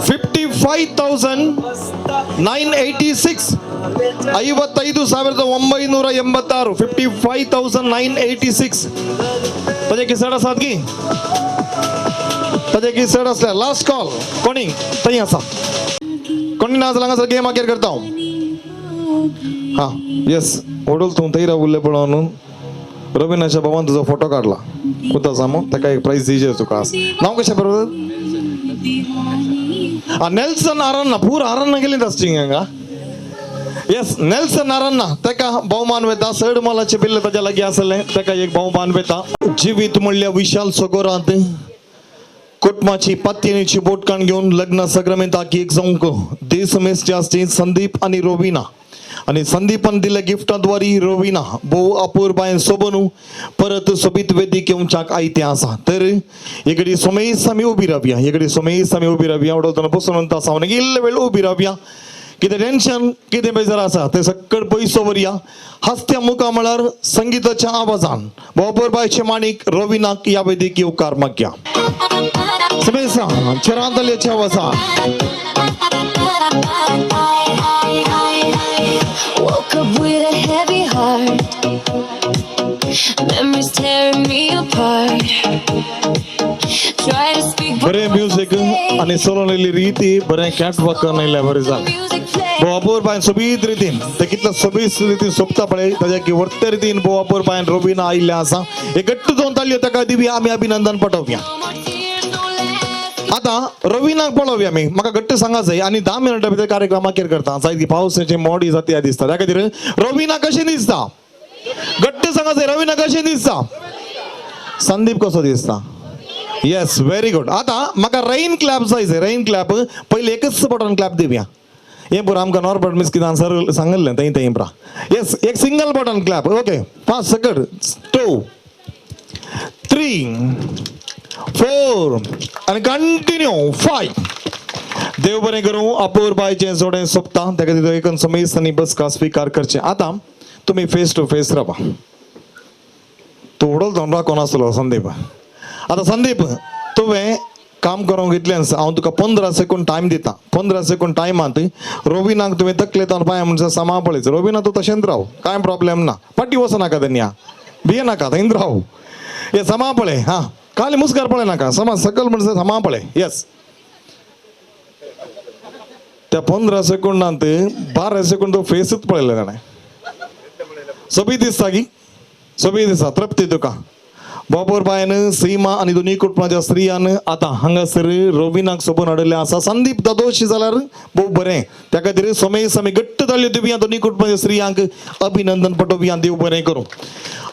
55,986 55,986 55,986 ताजे की सड आसात की ताजे की सड असल्या लास्ट कॉल कोणी थंय आसा कोणी ना जाल्यार हांगासर गेम आखेर करता हा येस ओडोल तूं थंय रावुल्ले पळोवन रविनाच्या भावान तुजो फोटो काढला कुता सामो ताका एक प्राइज दिजे तुका नाव कशें बरोबर नेल्सन आरन्ना पूरा आरन्ना गेली दस्टिंग हांगा येस नेल्सन आरन्ना ताका बहुमान वेता चड मोलाचे बिल्ल ताच्या लागीं आसले ताका एक बहुमान वेता जिवीत म्हणल्या विशाल सगोरांत कुटुंबाची पात्येनीची बोटकाण घेऊन लग्न संक्रमिताक एक जावंक देश मेस्टी आसची संदीप आणि रोविना आणि संदीपन दिल्या गिफ्टाद्वारे रवीना भोव अपूर्बायन सोबनू परत सोबीत वेदिक येऊनचाक आयते आसा तर इकडे सोमेश आमी उभी रावया इकडे सोमेश आमी उभी रावया उडवताना पसून तासावन इल्ले वेळ उभी रावया कितें टेन्शन कितें बेजार आसा ते सकट पयसो वरया हस्त्या मुखा म्हळ्यार संगीताच्या आवाजान भोवपूरबायचे माणिक रवीनाक या वेदिक येवकार मागया समेसा चरांतल्याच्या आवाजान Woke up with a heavy heart. Memories tearing me apart. Try to speak. बरे म्युझिक आणि सोललेली रीती बरे कॅटवॉक करण्याला बरे जाल बोवापूर बायन सोबीत रितीन ते कितलं सोबीत रितीन सोपता पळे ताज्या की वर्ते रितीन बोवापूर बायन रवीना आयिल्ले आसा हे गट्ट जावन ताल्यो ताका दिवया आमी अभिनंदन पाठवया आता रवीनाक पळोवया आमी म्हाका घट्ट सांगा जाय आणि 10 मिनिटां भितर कार्यक्रम अखेर करता जाय की पावसाचे मोडी जाती दिसता त्या खातीर रवीना कशें दिसता घट्ट सांगा जाय रवीना कशें दिसता संदीप कसो दिसता येस व्हेरी गुड आता म्हाका रेन क्लॅप जाय रेन क्लॅप पहिले एकच बटन क्लॅप दिवया हे पुरो आमकां नॉर्मल मिस कितें सर सांगलें थंय पुरा येस एक single button clap okay 5 second 2 3 4 आणि कंटिन्यू 5 देव बरें करूं अपूर्बायचें जोडें सोंपता त्या खातीर एकन समेस आनी बसका स्विकार करचें आता तुमी फेस टू फेस रावा तूं उडोल जावन राव कोण आसलो संदीप आता संदीप तुवें काम करूंक इतलेंच हांव तुका 15 सेकंड टायम दिता 15 सेकंड टायमांत रवीनाक तुवें तकलेत पांय म्हणजे सांबाळच रवीना तूं तशेंच राव कांय प्रॉब्लेम ना पाटी वचनाका तेन्या भिये नाका थंय राव हे सांबाळ हा खाली मुस्कार पळय नाका समज सकल म्हणजे सांबाळ येस त्या 15 सेकंडांत 12 सेकंड तो फेसूच पळयलो ताणें सोबीत दिसता की सोबीत दिसता तृप्ती तुका बापूर बायन सीमा आणि दोन्ही कुटुंबाच्या स्त्रियान आता हांगासर रवीनाक सोबून हाडले आसा संदीप दादोशी जाल्यार भोव बरें त्या खातीर सोमेश आमी घट्ट ताल्यो दिवया दोन्ही कुटुंबाच्या स्त्रियांक अभिनंदन पटोवया देव बरें करूं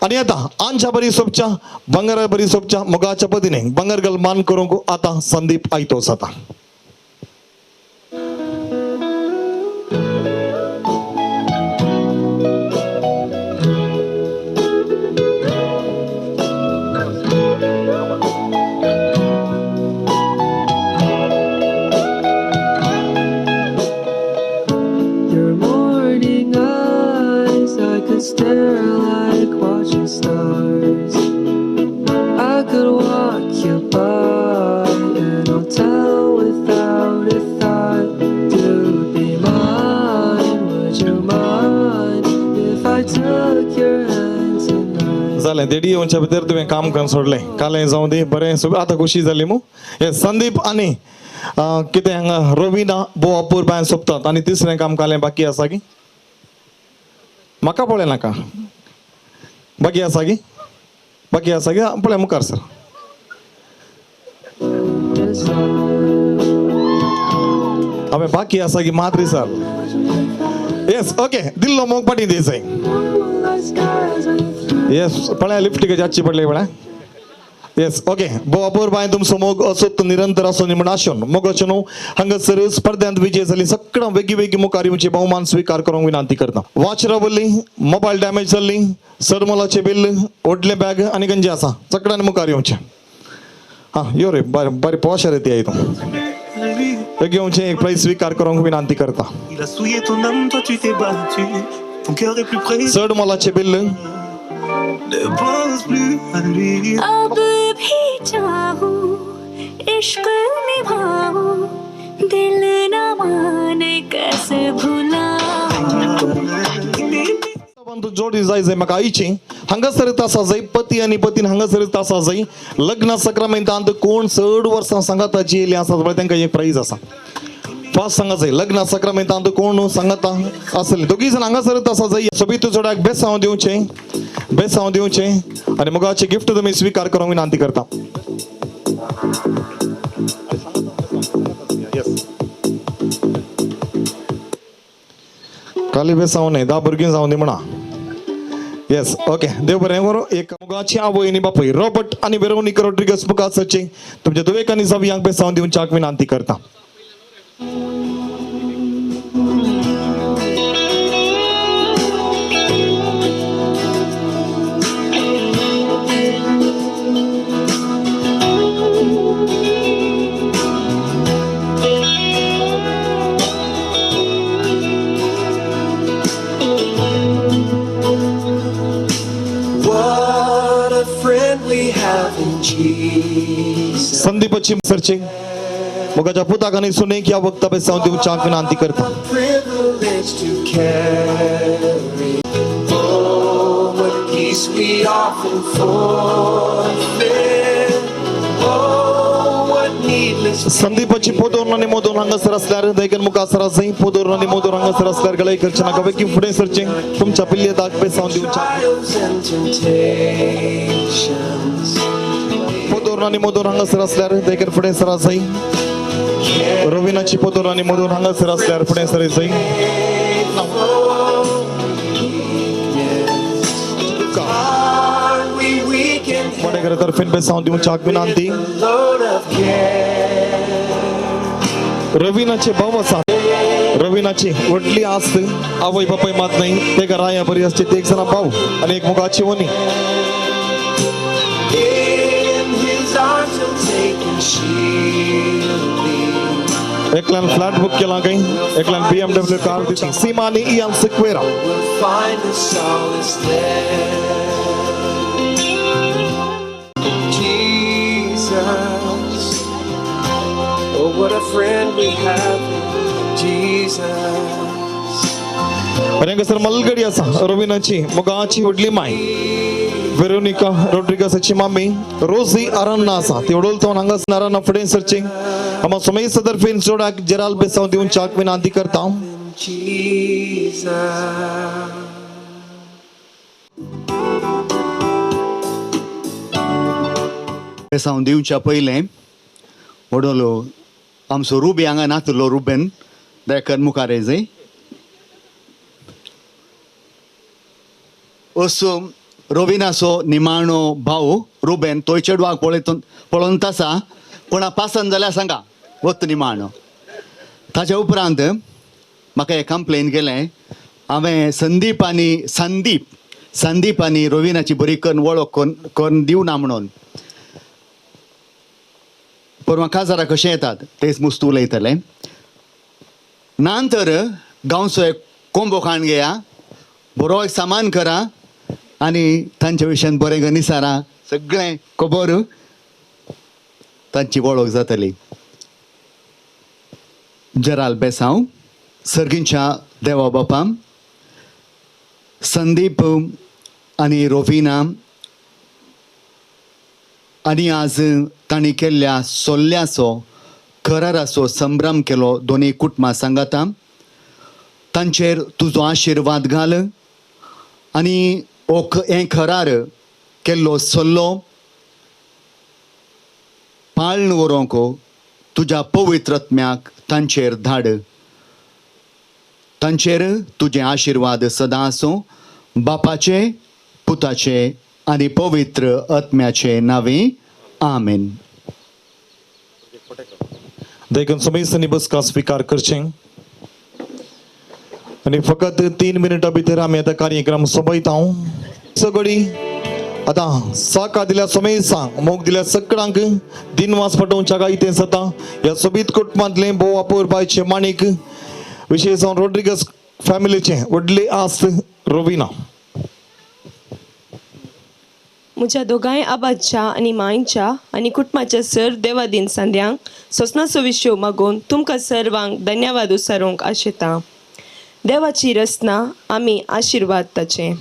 आणि आता आंच्या बरी सोपच्या बंगारा बरी सोपच्या मोगाच्या पतीने बंगारगल मान करूंक आता संदीप आयतोस आता Stare like watching stars. I could walk you by and I'll tell without a thought. To be mine, would you mind if I took your hand tonight? जालें देडी येवच्या भितर तुवें काम करून सोडलें कालें जावं दी बरें आतां खुशी जाली मू हे संदीप आनी कितें हांगा रवीना भोव अपूर्बायन सोंपतात आनी तिसरें काम कालें बाकी आसा की म्हाका पळय नाका बाकी आसा की पळय मुखार सर हांवें बाकी आसा की मात विचार येस ओके दिल्लो मोग पाटी दी जाय येस पळय लिफ्टीक जाची पडले पळय येस ओके भोव अपूर्बाय तुमचो मोग असोच निरंतर असो म्हण आशोन मोगाचे न्हू हांगासर स्पर्धांत विजय जाली सगळ्यां वेगळी मुखार येवची बहुमान स्वीकार करूंक विनंती करता वॉच रावल्ली मोबायल डॅमेज जाल्ली सरमोलाचे बिल ओडले बॅग आनी गंजी आसा सगळ्यांनी मुखार येवचें हा यो रे बरें पॉश रे ती आयतो घेवचें एक प्राइज स्वीकार करूंक विनंती करता चड मोलाचे बिल अब भी चाहूं इश्क निभाऊं दिल न माने कैसे भुलाऊं जोडी जाय म्हाका आईची हांगासर आसा जाय पती आनी पतीन हांगासर आसा जाय लग्न सक्रामेंतांत कोण चड वर्सां सांगाताची येयली आसा जाल्यार तांकां एक प्राइज आसा फास्ट सांगा जाय लग्न सक्रामेंतांत कोण सांगाता आसली दोगी जाण हांगासर आसा जाय सोबीत जोड्याक बेसांव दिवचें आनी मोगाचें गिफ्ट तुमी स्वीकार करूंक विनंती करता खाली बेसांव न्हय 10 भुरगीं जावं दी म्हणा येस ओके देव बरें करूं एक मोगाची आवय आनी बापूय रॉबर्ट आनी वेरोनिका रॉड्रिगस मुखासरचे तुमच्या दुवेक आनी जावयांक बेसांव दिवच्याक विनंती करता संदीपची सर्चिंग मोगाच्या पुताकाने सुने की या वक्तव्य सांगून देऊच्या विनंती करता. Privilege to carry. Oh, what peace we often forfeit. Oh, what needless. संदीपची पोदोरना निमोदोर हंगसर असल्यार दैगन मुका सरासई पोदोरना निमोदोर हंगसर असल्यार गळई खर्च नका की पुढे सर्चिंग तुमच्या पिल्ले दाग पे सांगून देऊच्या. Trials and temptations. पोदोरना निमोदोर हंगसर असल्यार दैगन पुढे सरासई रवीनाची पोदोरना निमोदोर हंगसर असल्यार पुढे सरासई. Are we weak and Wadekar तर्फे पे सांगून देऊच्या विनंती. load of care? रवीनाचे भाऊ असा रवीनाची वडली आस्त आवय बापाय मात नाही ते का राया बरी असते ते एक जण भाऊ आणि एक मुगाची वनी. In his arms he'll take and shield me. एकल्यान फ्लॅट बुक केला काही एकल्यान BMW कार दिली सीमा आणि Ian Sequeira. We'll find the solace there. Jesus, oh what a friend we have in Jesus. Sir मलगडी असा रवीनाची मुगाची वडली माय वेरोनिका रोड्रिगसची मामी रोजी अरन्ना असा तेवढोल तो हंगस नाराना फुडें सर्चिंग आम्हा सुमेश सदरफेन जोडाक जराल बेसाव देऊन चाक विनंती करता. Jesus. बेसावून दिवच्या पयलें वडलो आमचो रुबी हांगा नातलो रुबेन दयाकर मुखार येजय. असो रोविनाचो निमाणो भाऊ रुबेन तोय चेडवाक पळोवन तासा कोणा पासन जाल्यार सांगा वत निमाणो. ताच्या उपरांत म्हाका एक कंप्लेन केलें हांवें संदीप आनी रोविनाची बरी करून वळख करून दिवना म्हणून. परवा काजारां कशें येतात तेच मुस्त उलयतले. नंतर गांवचो एक कोंबो खाण घेया बरो एक सामान करा आनी तांच्या विशयान बरें गनिसारा सगळें खबर तांची वळख जातली. जराल बेसांव सर्गींच्या देवा बापा संदीप आनी रोविना आनी आज तांणी केल्ल्या सोल्ल्याचो कराराचो संभ्रम केलो दोनी कुटुंबां सांगाता. तांचेर तुजो आशिर्वाद घाल आनी हें करार केल्लो सल्लो पाळण व्हरूंक तुज्या पवित्र आत्म्याक तांचेर धाड. तांचेर तुजें आशिर्वाद सदां आसूं बापाचे पुताचे आनी पवित्र आत्म्याचे नांवे आमेन. देखून सुमेश बसका स्वीकार करचे आणि फकत 3 मिनिटां भितर आमी आतां कार्यक्रम सोंपयता. सगळी आता साका दिल्या सुमेशांक मोग दिल्या सगळ्यांक दिनवास पटोवच्या काय इथे जाता. या सोबीत कुटुंबांतले भोव आपोर बायचे माणिक विशेष जावन रोड्रिगस फॅमिलीचे व्हडली आस्त रोविना. म्हज्या दोगांय आबाच्या आनी मांयच्या आनी कुटुंबाच्या सर देवादीन सांद्यांक सोसनाचो विशयो मागून तुमकां सर्वांक धन्यवाद उसारूंक आशेता. देवाची रचना आमी आशिर्वाद ताचे.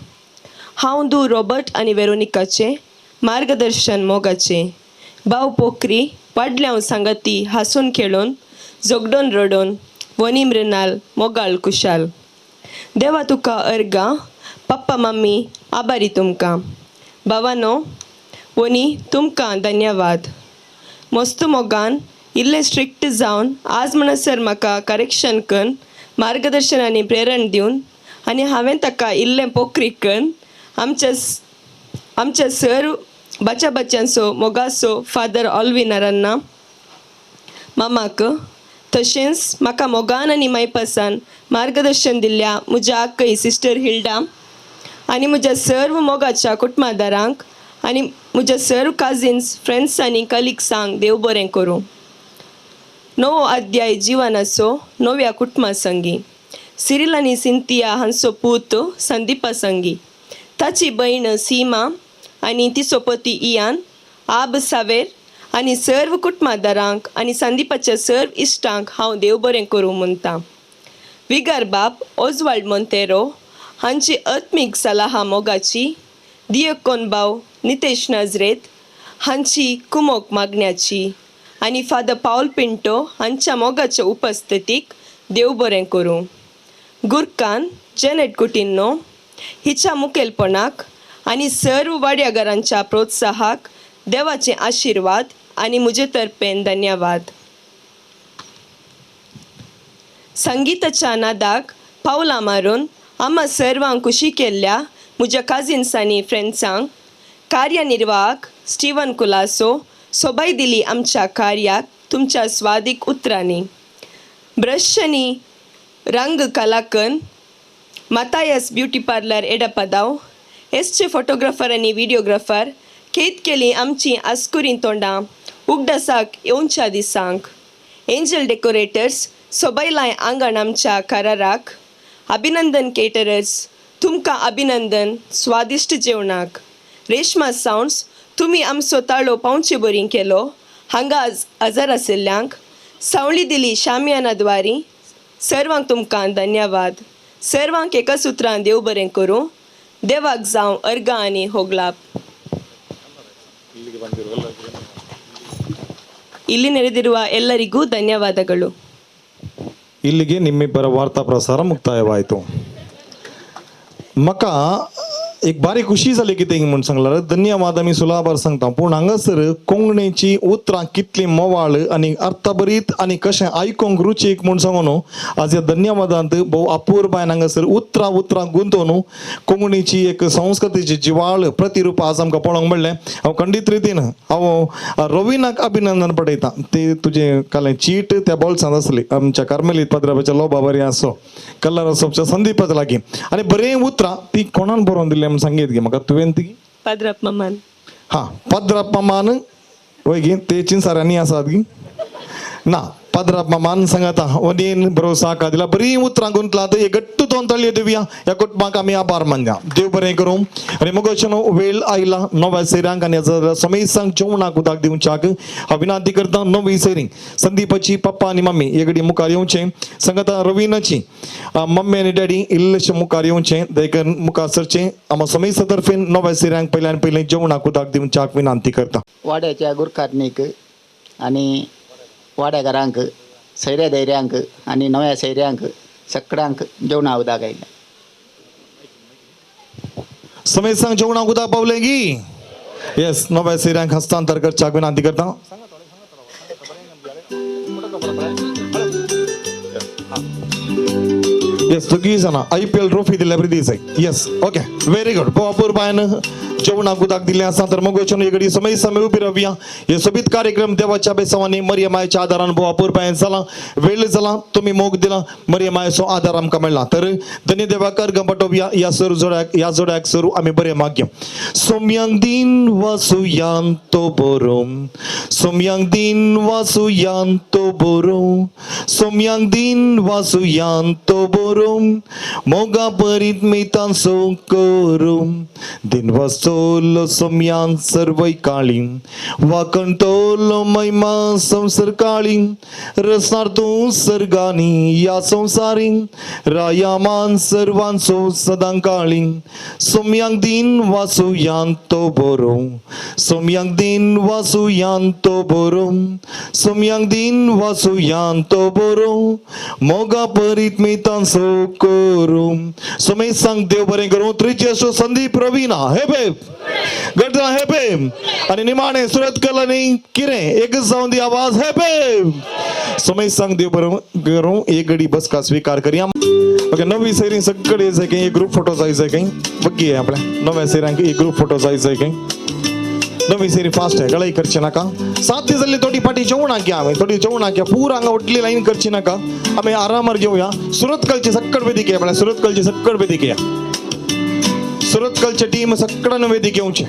हांव धू रॉबर्ट आनी वेरोनिकाचे मार्गदर्शन मोगाचे भाव पोखरी वाडल्याव सांगाती हांसून खेळून जोगडोन रडोन वनी मृणाल मोगाळ कुशाल. देवा तुका अर्गा पप्पा मम्मी आभारी तुमकां. भावानो वनी तुमकां धन्यवाद. मस्त मोगान इल्लें स्ट्रिक्ट जावन आज म्हणसर म्हाका करेक्शन करून मार्गदर्शन आनी प्रेरण दिवन आनी हांवें ताका इल्लें पोखरी करून आमच्या सर बच्च्यांचो मोगाचो फादर ऑल्विन अरन्ना मामाक तशेंच म्हाका मोगान आनी मायपासान मार्गदर्शन दिल्ल्या म्हज्या आकय सिस्टर हिल्डा आनी म्हज्या सर्व मोगाच्या कुटुंबादारांक आनी म्हज्या सर्व काजिन्स फ्रेंड्स आनी कलिग्सांक देव बरें करूं. नवो अध्याय जिवनाचो नव्या कुटुंबा संगी सिरिल आनी सिंथिया हांचो पूत संदीपा संगी ताची भयण सीमा आनी तिचो पती इयान आब सावेर आनी सर्व कुटुंबादारांक आनी संदीपाच्या सर्व इश्टांक हांव देव बरें करूं म्हणटा. विगार बाब ओजवाल्ड मोंतेरो हांची आत्मीक सलाह मोगाची, दियकोन भाव नितेश नजरेत हांची कुमोक मागण्याची आनी फादर पावल पिंटो हांच्या मोगाच्या उपस्थितीक देव बरें करूं. गुरकान जेनेट कुटिन्नो हिच्या मुखेलपणाक आनी सर्व वाड्यागारांच्या प्रोत्साहाक देवाचे आशीर्वाद आनी म्हजे तर्फेन धन्यवाद. संगीताच्या नादाक पावलां मारून आम्हा सर्वांक खुशी केल्ल्या म्हज्या काजिन्स आनी फ्रेंड्सांक, कार्यनिर्वाहक स्टीवन कुलासो सोबाय दिली आमच्या कार्याक तुमच्या स्वादीक उतरांनी. ब्रशनी रंग कलाकन मातायस ब्युटी पार्लर एडपदाव, एसचे फोटोग्राफर आनी व्हिडिओग्राफर खेत केली आमची आस्कुरी तोंडां उगडासाक येवच्या दिसांक. एंजल डेकोरेटर्स सोबायलाय आंगण आमच्या कराराक. अभिनंदन केटरर्स तुमकां अभिनंदन स्वादिश्ट जेवणाक. रेशमा सावंड्स तुमी आमचो ताळो पावचे बरी केलो हांगा हजर आशिल्ल्यांक. सावळी दिली शामियानाद्वारी सर्वांक तुमकां धन्यवाद. सर्वांक एका सुत्रान देव बरें करूं. देवाक जावं अर्गां आनी होगलाप. ಇಲ್ಲಿ ನೆರೆದಿರುವ ಎಲ್ಲರಿಗೂ ಧನ್ಯವಾದಗಳು. ಇಲ್ಲಿಗೆ ನಿಮ್ಮಿಬ್ಬರ ವಾರ್ತಾ ಪ್ರಸಾರ ಮುಕ್ತಾಯವಾಯಿತು. मका एक बारी खुशी जाली कितें म्हणून सांगल्यार धन्यवाद आमी सुलाभार सांगता, पूण हांगासर कोंकणीची उतरां कितली मोवाळ आनी अर्थभरीत आनी कशें आयकूंक रुचीक म्हूण सांगून आज ह्या धन्यवादांत भोव अपुर्बायन हांगासर उतरां गुंतोवन कोंकणीची एक संस्कृतीची जिवाळ प्रतिरूप आज आमकां पळोवंक मेळ्ळें. हांव खंडीत रितीन हांव रविनाक अभिनंदन पठयता. ते तुजें कालें चीट त्या बोल्सांत आसली आमच्या कार्मेलीत पाद्राबाच्या लोबा बरी आसो कलर असोच्या संदीपाच लागीं आनी बरें उतरां ती कोणान बरोवन दिलें म्हूण सांगीत गे म्हाका तुवें ती पद्रप ममान. हा पद्रप ममान वय गे ते चिंसाऱ्यांनी आसात गी ना पद्रप ममान सांगाता वडीन भरोसा का दिला बरी उतरां गुंतलात. हे गट्टू तोंतळ्यो दिवया ह्या कुटुंबाक आमी आभार मानया. देव बरें करूं. आनी मुगोचनो वेळ आयला नव्या सेऱ्यांक आनी समेसांक जेवणाक उदक दिवच्याक हांव विनंती करता. नवी सेरी संदीपाची पप्पा आनी मम्मी हे घडी मुखार येवचें. सांगाता रविनाची मम्मी आनी डॅडी इल्लेशें मुखार येवचें. दयकर मुखार सरचें. आमी समेसा तर्फेन नव्या सेऱ्यांक पयल्यान पयलें जेवणाक उदक दिवच्याक विनंती करता. वाड्याच्या गुरकारनीक आनी वाड्याकारांक सैऱ्या धैर्यांक आनी नव्या सैऱ्यांक सगळ्यांक जेवणा उदक आयलें. समेसांक जेवणाक उदक पावलें गी. येस नव्या सेऱ्यांक हस्तांतर करच्याक विनंती करता. येस दोगी जाणां IPL ट्रॉफी दिल्या बरी दीस. Yes okay very good. भोवपूर बायन जेवणाक उदक दिल्लें आसा तर मोगोचन एक घडी समय समय उबी रावया. हे सोबीत कार्यक्रम देवाच्या बेसावांनी मरियमायेच्या आदारान भोवपूर बायन जाला वेळ जाला तुमी मोग दिला मरियमायेचो आदार आमकां मेळ्ळा. तर धन्य देवाकर गंपटोवया या सर जोड्याक सरू आमी बरें मागया. सोम्यांक दिन वासुयान तो बरो सोम्यांक दिन वासुयान तो बरो सोम्यांक दिन वासुयान तो बरो मोगा परीत मेतान सो करो दिन वासोलो सोम्यान सर्वै काळी वाकंटोलो महिमा संसार काळी रसनार तूं सर्गानी या संसारी रायामान सर्वांचो सदां काळी सोम्यांक दिन वासुयान तो बरो सोम्यांक दिन वासुयान तो बरो सोम्यांक दिन वासुयान तो बरो मोगा परीत मेतान सो करो. सोमे सांग देव बरें करूं. त्रिचे असो संदीप रवीना हे बे गडरा हे बे आणि निमाणे सुरत कलानी किरे एक जाऊन दी आवाज हे बे. सोमे सांग देव बरें करूं. एक घडी बस का स्वीकार करिया. ओके नवी सेरी सगळे जाय काही एक ग्रुप फोटो जायचंय काही बघी आहे आपल्या नव्या सेऱ्यांक एक ग्रुप फोटो जायचंय काही नवी सेरी फास्ट आहे गळाई करची नाका. साथ जाल्ली थोडी पाटी जेवणाक घ्या आमी थोडी जेवणाक घ्या पूर हांगा उठली लाईन करची नाका. आमी आरामार घेवया. सुरतकलची सक्कड वेदिके म्हळ्यार सुरतकलची सक्कड वेदिके सुरतकलची टीम सक्कडान वेदिके येवचे.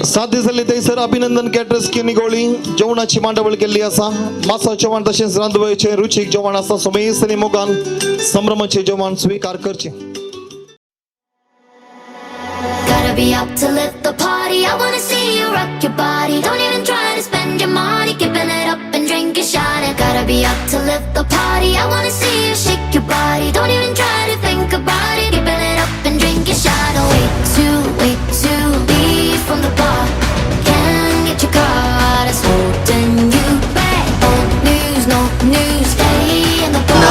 साध्य जाल्ली थंयसर अभिनंदन कॅटरर्स निगोळी जेवणाची मांडावळ केल्ली आसा. मासा जेवण तशेंच रांदवयेचें रुचीक जेवण आसा. सोमेस आनी मोगान संभ्रमाचें जेवण स्वीकार करचें. Gotta be up to lift the party. I wanna see you rock your body. Don't even try to spend your money, keeping it up and drink a shot. I gotta be up to lift the party. I wanna see you shake your body. Don't even try to think about it, keeping it up and drink a shot. Oh, way to leave from the bar. Can't get your car that's holding you back. Old news, no news, stay in the bar.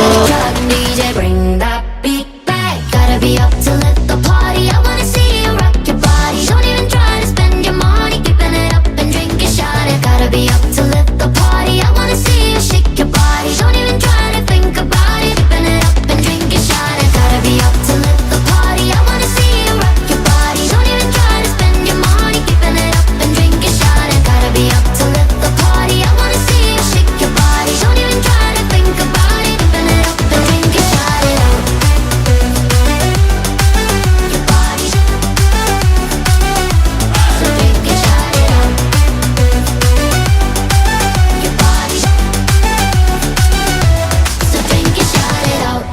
You, drug DJ, bring that beat back. Gotta be up to lift the party. I wanna see you rock your body. Don't even try to spend your money, keeping it up and drink a shot. I gotta be up to lift the party. I wanna see you shake your body. Don't even try to think about it, keeping it up and drink a shot. I gotta be up to lift the party. I wanna see you rock your body. Don't even try to spend your money, keeping it up and drink a shot. I gotta be up to lift the party. I wanna see you shake your body. Don't even try to think about it, keeping it up and drink a shot. It out. Your body. So drink a shot. It out. Your body. So drink a shot. It out.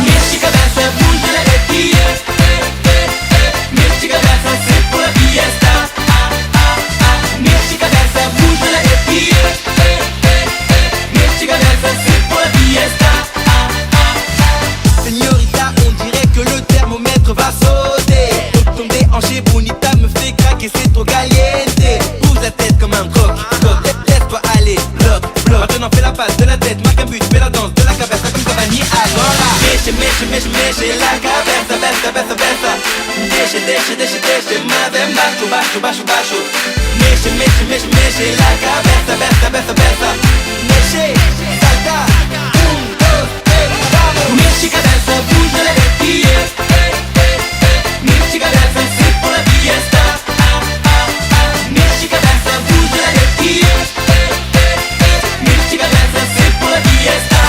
Mexe a cabeça, mude la alegria. Mexe a cabeça, sempre la fiesta. Mexe a cabeça, mude la alegria. Mexe a cabeça, sempre la fiesta. Señorita, on dirait que le thermomètre va sauter. Ton déhanché bonita me fait craquer, c'est trop caliente. Bouge la tête comme un croc. Laisse-toi aller, bloc, bloc. Maintenant fais la passe de la tête, marque un but, fais la danse de la cabeza comme Cavani agora. Mexe la cabeza, besa. Deixa, mais baixo. Mexe la cabeza, besa. Mexe, salta. 1, 2, 3, vamos. Mexe cabeça, bouge la alegria. Mexe cabeça, sempre la fiesta. Mexe cabeça, bouge la alegria. Mexe cabeça, sempre la fiesta.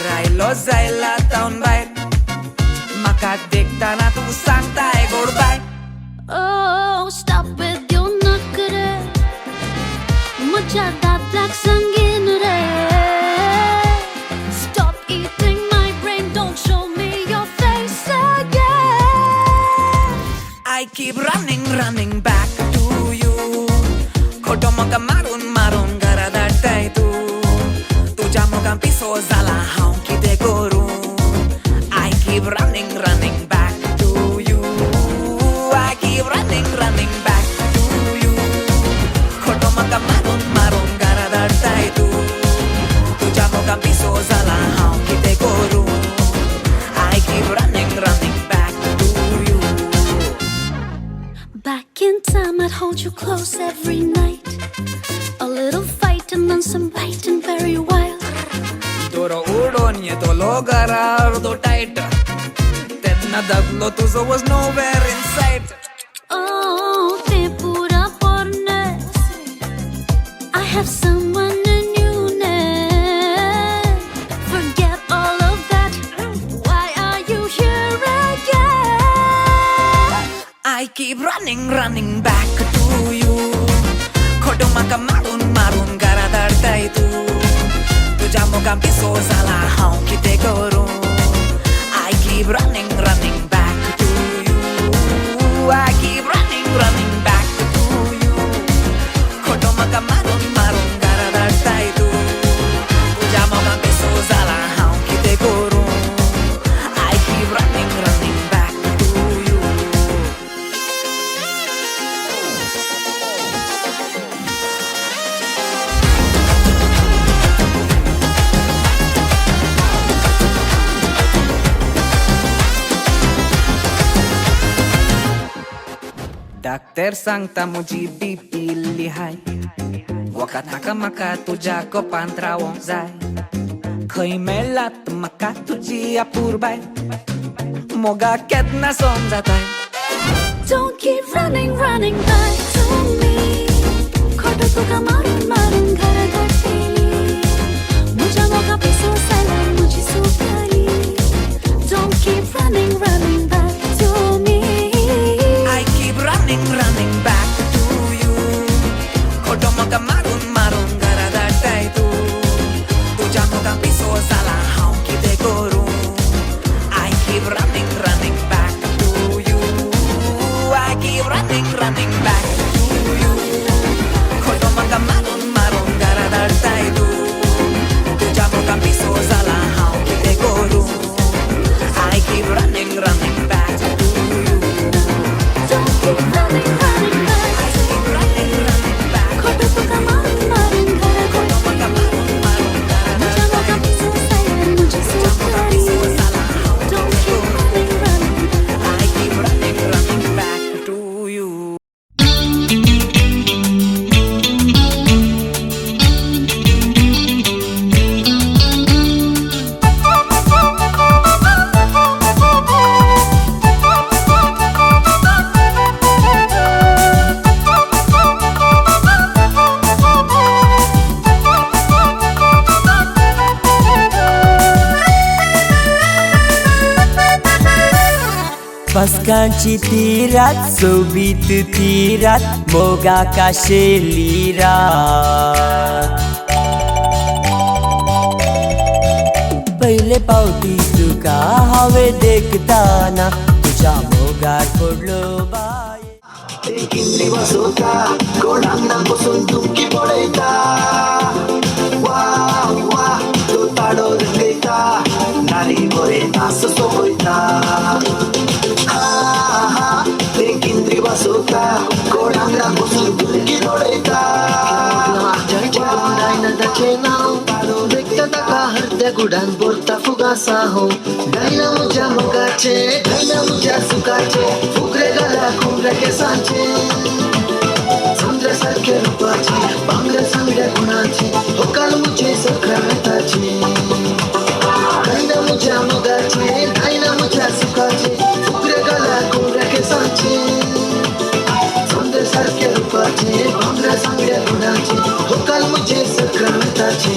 राहिलो जायला तावन भायर म्हाका देखताना तूं सांगताय गोड bye. Oh, stop with your नखरे म्हज्या दांतल्याक सांगीन रे. Stop eating my brain, don't show me your face again. I keep running back to you. खोटो म्हाका मारून घरा धाडटाय तूं. तुज्या मोगान पिसो जाला हांव कितें करूं. I keep running back to you. I keep running back to you. खोटो म्हाका मारून घरा धाडटाय तूं. तुज्या मोगान पिसो जाला हांव कितें करूं. I keep running back to you. Back in time, I'd hold you close every night. A little fight and then some biting, very wild. Doро udon येतलो घरा अर्दो टायट. तेन्ना दादलो तुजो was nowhere in sight. Oh, te pura pornes. someone new now. Forget all of that. Why are you here again? I keep running back to you. खोटो म्हाका मारून मारून घरा धाडताय तूं. तुज्या मोगान पिसो जाला हांव कितें करूं? I keep running back to you. I keep running back to you. खोटो म्हाका मारून मारून घरा धाडताय तूं. तुज्या मोगान पिसो जाला हांव कितें करूं? I keep running back to you. Doctor सांगता म्हजी BP इल्ली हाय. वखद नाका म्हाका तुज्या कोपान रावोंक जाय. खंय मेळ्ळात म्हाका तुजी अपुरबाय. मोगा केन्ना समजताय. Don't keep running back to me. खोटो तुका मारून मारून घरा धाडटली. म्हज्या मोगा पिसो जाला म्हजी सुपारी. Don't keep running back to me. I keep running back to you. खोटो म्हाका मारून मारून घरा धाडटाय तूं. तुज्या मोगान पिसो जाला हांव कितें करूं? I keep running back to you. I keep running back to you. खोटो म्हाका मारून मारून घरा धाडटाय तूं. तुज्या मोगान पिसो जाला हांव कितें करूं? I keep running back to you. Don't keep running back. I keep running back. खोटो तुका मारून मारून घरा खोटो म्हाका मारून मारून घरा तुज्या मोगान पिसो जाला म्हजी सुपारी. Don't keep running back. I keep running back to you. Pascanci tirat, sobit tirat, moga काशेलिरात. पहिले पावटी तुका हांवें देखताना तुज्या मोगार पडलो बाय. किंद्री बसवता कोणांना बसून तुमकी पडयता. वा वा तो ताडो रंगयता. नारी बरे नाच सोबयता. ते किंद्री बसवता कोणांना बसून तुमकी पडयता. नदाचे नाव देखता ताका हरत्या गुडान बोरता फुगासा हो. गायना म्हज्या मोगाचे गायना म्हज्या सुखाचे. फुगरे घाला खुमऱ्या केसांचे. समुद्रा सारखे रूपाचे बांगड्या सांगड्या गुणाचे. होकाल मुझे संक्रांताचे. गायना म्हज्या मोगाचे गायना म्हज्या सुखाचे. फुगरे घाला खुमऱ्या केसांचे. समुद्रा सारखे रूपाचे बांगड्या सांगड्या गुणाचे. होकाल मुझे संक्रांताचे.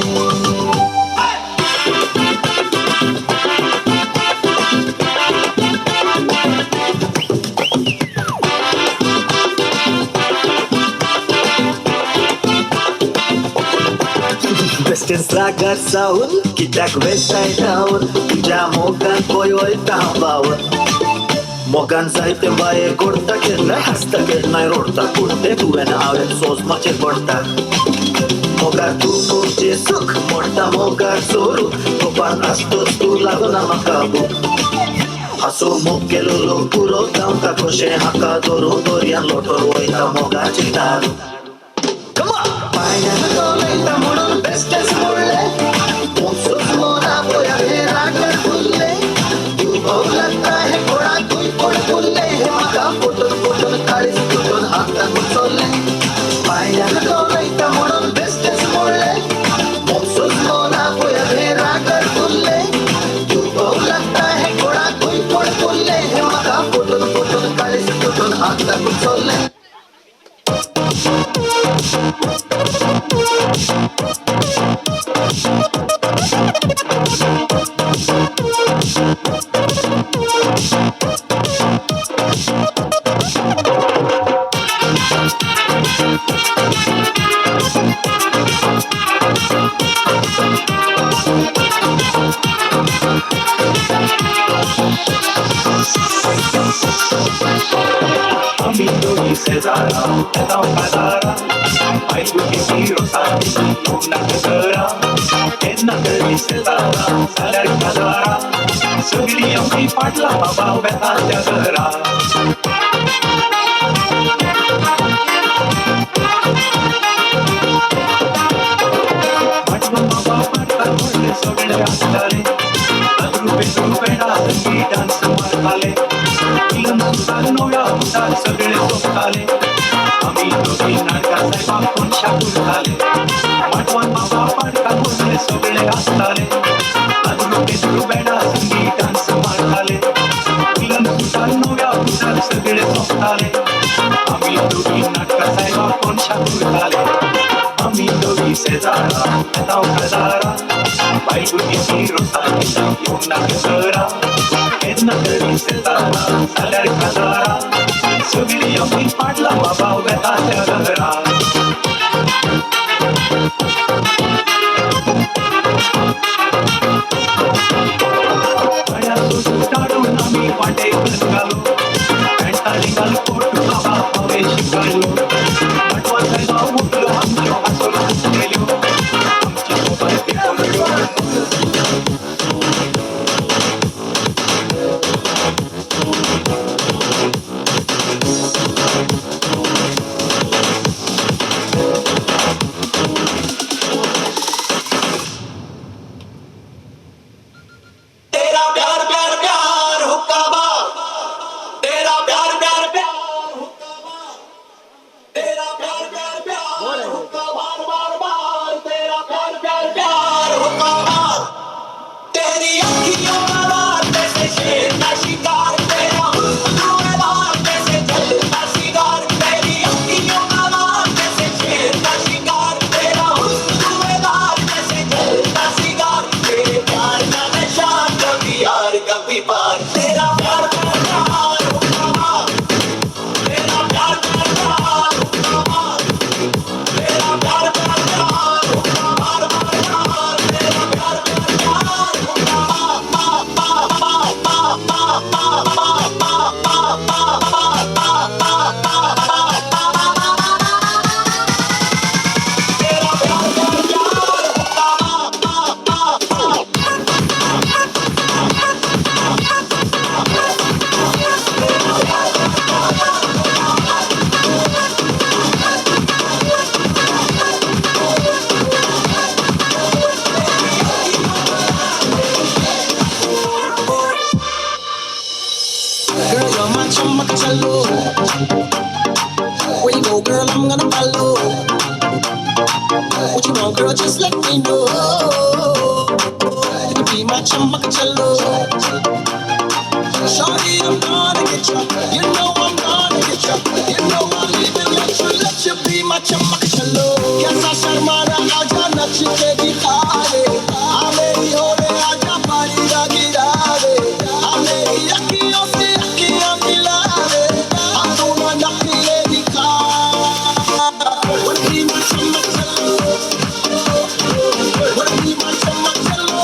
बेस्टेन सागर सावून कित्याक वेचाय धांवन. तुज्या मोगान पळय वयता हांव भावन. मोगान जायते बाये कोडटा केन्नाय हांसता केन्नाय रोडटा. पूण ते तुवें हांवें सोजमाचेर पडटा. मोगार तूं तुजें सुख मोडटा मोगार चोरून. कोपान आसतोच तूं लागना म्हाका बूक. हांसो मोग केलो लोक पुरो जावंका कशें हाका धरून दर्यान लोटोर वयता मोगाचें दारू. पायण्यान गवलयता म्हणून बेस्टेच मोडले. मोगसूच मोना पळया हे रागर फुल्ले. तूं भोग लागता हे कोणाकूय कोण फुल्ले. हे म्हाका फुटून फुटून काळीज तुटून हातान उचलले. पायण्यान गवलयता म्हणून बेस्टेच मोडले. मोगसूच मोना पळया हे रागर फुल्ले. तूं भोग लागता हे कोणाकूय कोण फुल्ले. हे म्हाका फुटून फुटून काळीज तुटून हातान उचलले. Amigo y Cesara, tao kadara, ai buki siro sati, una kadara, enna kari Cesara, salar kadara, सगळी आमची पाटला बाबा बेताच्या घरा पाटला बाबा पाटला म्हणले सगळे असताले रुपे डान्स डान्स मारताले नव्या उतार सगळे सोपताले आम्ही दोघी नाटका साहेबा कोण शाकून झाले पाटवान बाबा पाटका म्हणले सगळे असताले रुपे डान्स डान्स मारताले उतार नव्या उतार सगळे सोपताले आम्ही दोघी नाटका साहेबा कोण शाकून झाले आम्ही दोघी शेजारा ताव खजारा बायकोची रोसाची येऊन नागरा हेच नगरी शेजारा साल्यार खजारा सगळी आम्ही पाडला बाबा बेताच्या घरा काढून आम्ही वाटे घालो पॅन्टाली घाल कोट बाबा हवे शिकालो पटवा साहेबा उठलो आमच्या हातून गेलो आमची सोबत बोललो Where you go, girl, I'm gonna follow. What you want, girl, just let me know. You can be my chummacacello. Shawty, I'm gonna get ya. You know I'm gonna get ya. You know I'll even let you be my chummacacello. Kaisa sharmana, aaja nach ke dikha de. Aa meri hore, aaja pani da gira de. Aa meri akhiyon se akhiyan mila de. Aa dono nakhile dikha. Wanna be my chummacacello. Wanna be my chummacacello.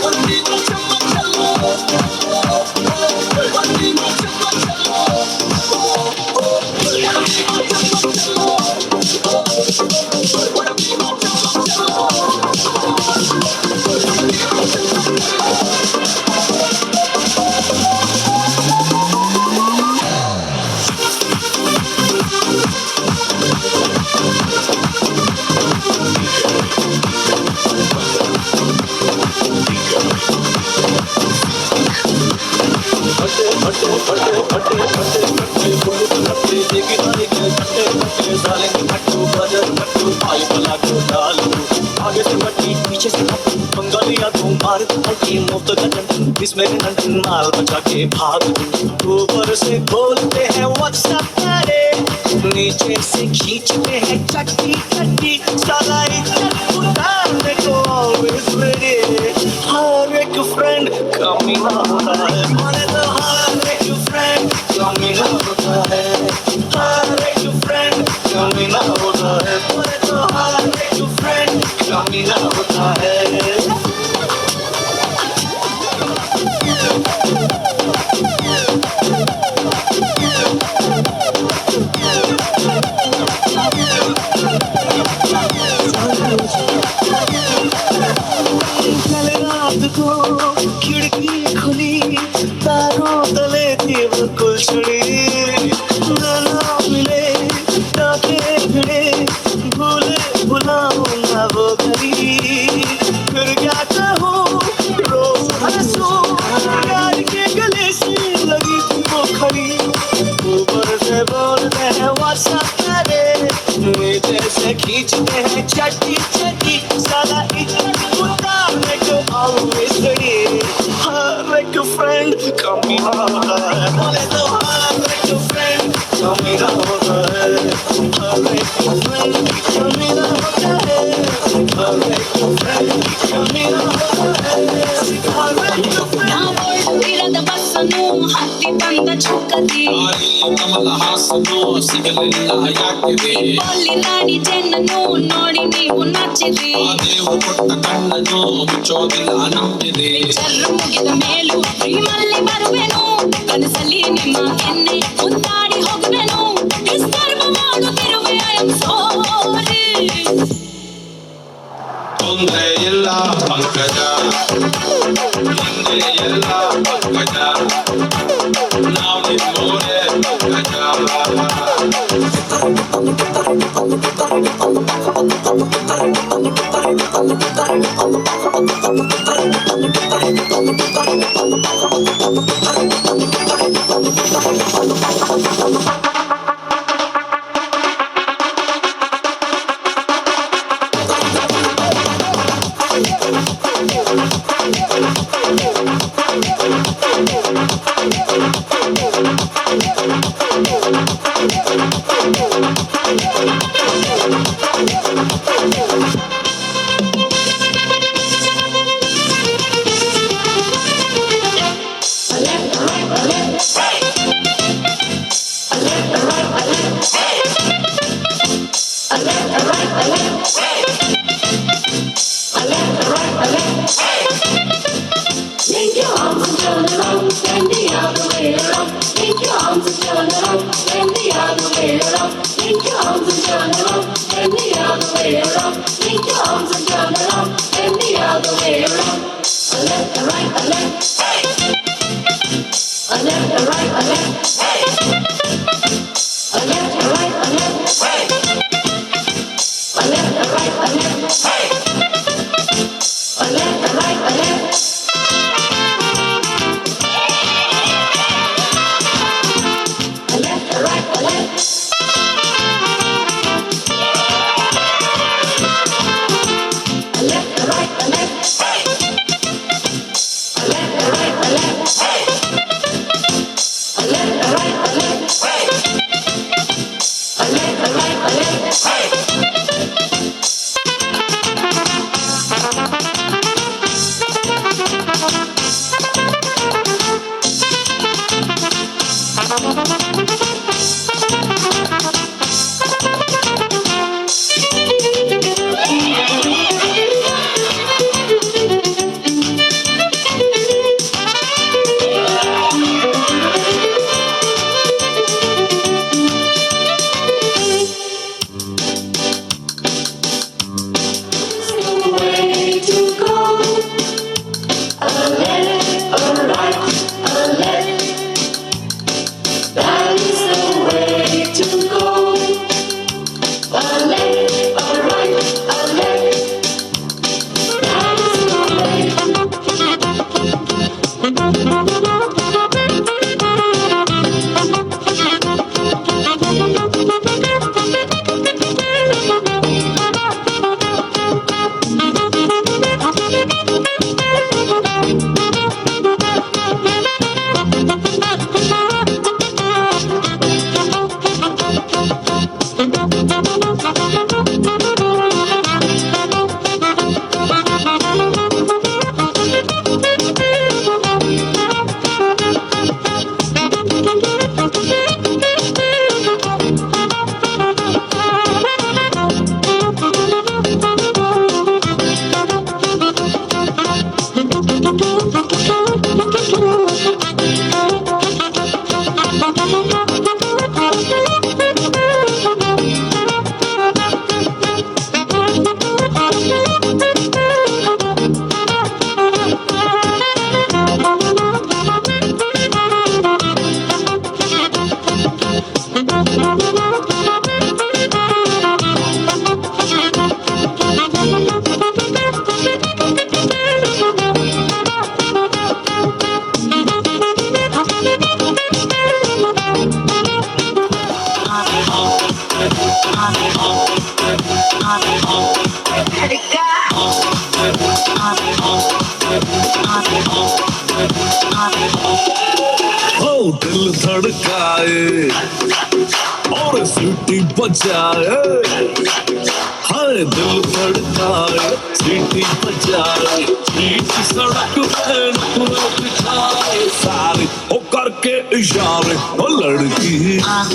Wanna be my chummacacello. Wanna be my आगे से बटी पीछे से बंगालिया तू मार की मुफ्त गजन इसमें नंदन माल बचा के भाग ऊपर से बोलते हैं व्हाट्सएप करे नीचे से खींचते हैं चट्टी चट्टी साला इज्जत उतारने को always ready हर एक फ्रेंड कमीना होता है बोले तो हर एक फ्रेंड कमीना होता है हर एक फ्रेंड कमीना होता है बोले तो हर एक फ्रेंड कमीना होता है कल रात को खिड़की खुली तारों तले थी वो गुलछड़ी गला मिले टाके भिड़े भूले भुलाऊं ना वो घड़ी फिर क्या कहूँ रोज हंसूं यार के गले से लगी थी वो खड़ी ऊपर से बोलते हैं व्हाट्सएप करे नीचे से खींचते हैं चट्टी चट्टी साला इज्जत उतारने को always ready हर एक फ्रेंड कमीना होता है बोले तो हर एक फ्रेंड कमीना होता है हर एक फ्रेंड कमीना होता है हर एक फ्रेंड कमीना होता है हर एक फ्रेंड ಇರದ ಬಸ್ಸನ್ನು ಹತ್ತಿ ತಂದ ಚುಕ್ಕದಿ ಕಮಲ ಹಾಸನು ಸಿಗಲಿಲ್ಲ ಯಾಕಿದೆ ಬಲ್ಲಿ ರಾಣಿ ಚೆನ್ನನು ನೋಡಿ ನೀವು ನಚ್ಚಿರಿ ದೇವು ಕೊಟ್ಟ ಕಣ್ಣನು ಮುಚ್ಚೋದಿಲ್ಲ ನಂಬಿದೆ ಚರ್ರು ಮುಗಿದ ಮೇಲೂ ಪ್ರೇಮಲ್ಲಿ ಬರುವೆನು ಕನಸಲ್ಲಿ ನಿಮ್ಮ ಕೆನ್ನೆ ಮುತ್ತಾಡಿ ಹೋಗುವೆನು ಡಿಸ್ಟರ್ಬ್ ಮಾಡುತ್ತಿರುವೆ ಐ ಆಮ್ ಸಾರಿ ತೊಂದರೆ ಇಲ್ಲ ಪಂಕಜ ಹಿಂದೆ ಎಲ್ಲ ಪಂಕಜ ನಾವು ನಿಮ್ಮೋರೆ ಪಂಕಜ Link your arms and turn around, bend the other way around. Link your arms and turn around, bend the other way around. Link your arms and turn around, bend the other way around. Link your arms and turn around, bend the other way around. A left, a right, a left. A left, a right, a left. A left, a right, a left. A left, a right, a left. A left, a right, a left. A left, a right, a left. A left, a right, a left. A left, a ओ दिल धड़काए और CT बजाए, हाय दिल धड़काए CT बजाए, beach सड़क पे नखरे बिछाए सारे ओ करके इशारे, ओ लड़की आंख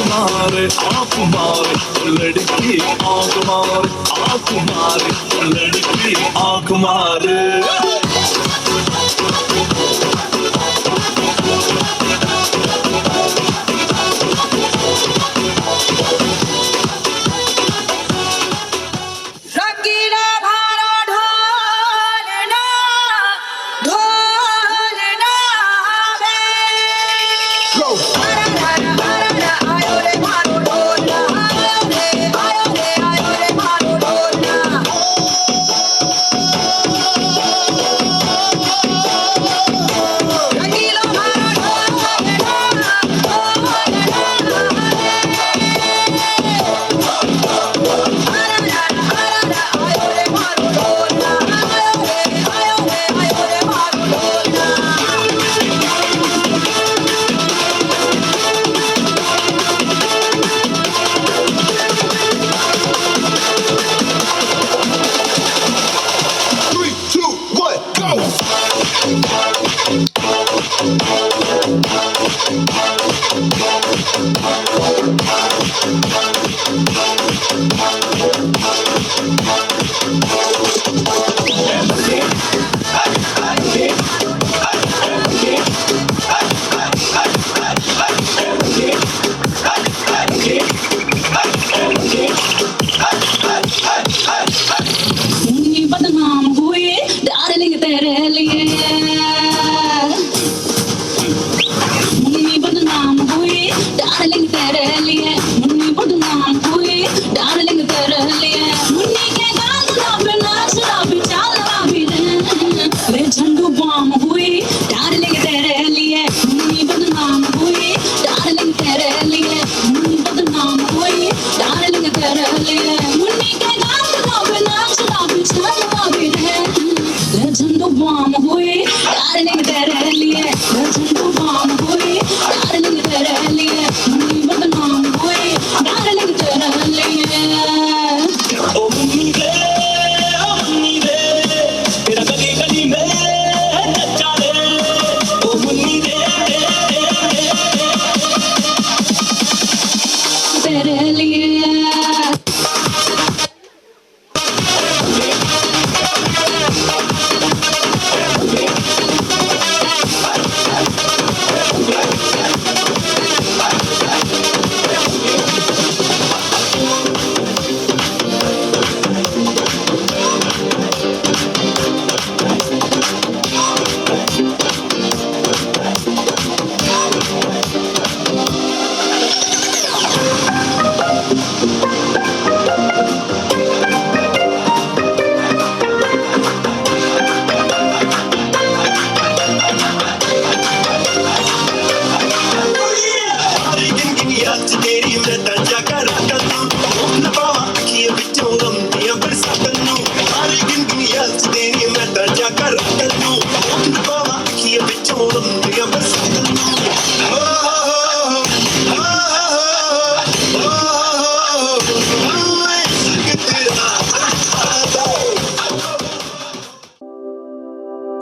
मारे आंख मारे, ओ लड़की आंख मारे आंख मारे, ओ लड़की आंख मारे। बदनाम हुए डार्लिंग तेरे लिए, मुन्नी बदनाम हुई डार्लिंग तेरे लिए, मुन्नी बदनाम हुई डार्लिंग तेरे लिए, मुन्नी के गाना पे नाचना भी चालना भी रे झंडू बम हुई डार्लिंग तेरे लिए, मुन्नी बदनाम हुई डार्लिंग तेरे लिए, मुन्नी बदनाम हुई डार्लिंग तेरे लिए, मुन्नी के गाना पे नाचना भी चालना भी रे झंडू बम हुई डार्लिंग तेरे लिए, रे झंडू बम हुई डार्लिंग तेरे लिए, मुन्नी बदनाम हुई डार्लिंग तेरे लिए। ओ मुन्नी रे तेरा गली गली में नचा रे, ओ मुन्नी रे तेरे लिए।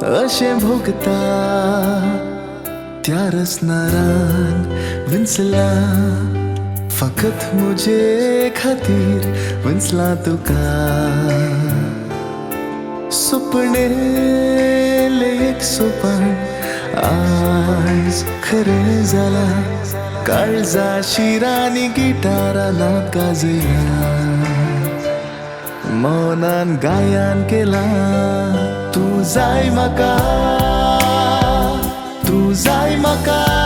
अशें भोगता त्या रसनारान विंचला, फकत मुझे खातीर विंचला तुका, सुपणे एक सोपान आज खरें जाला, काळजा शिरानी गिटारान गाजयला, मौनान गायन केला, तू जाय म्हाका, तू जाय म्हाका.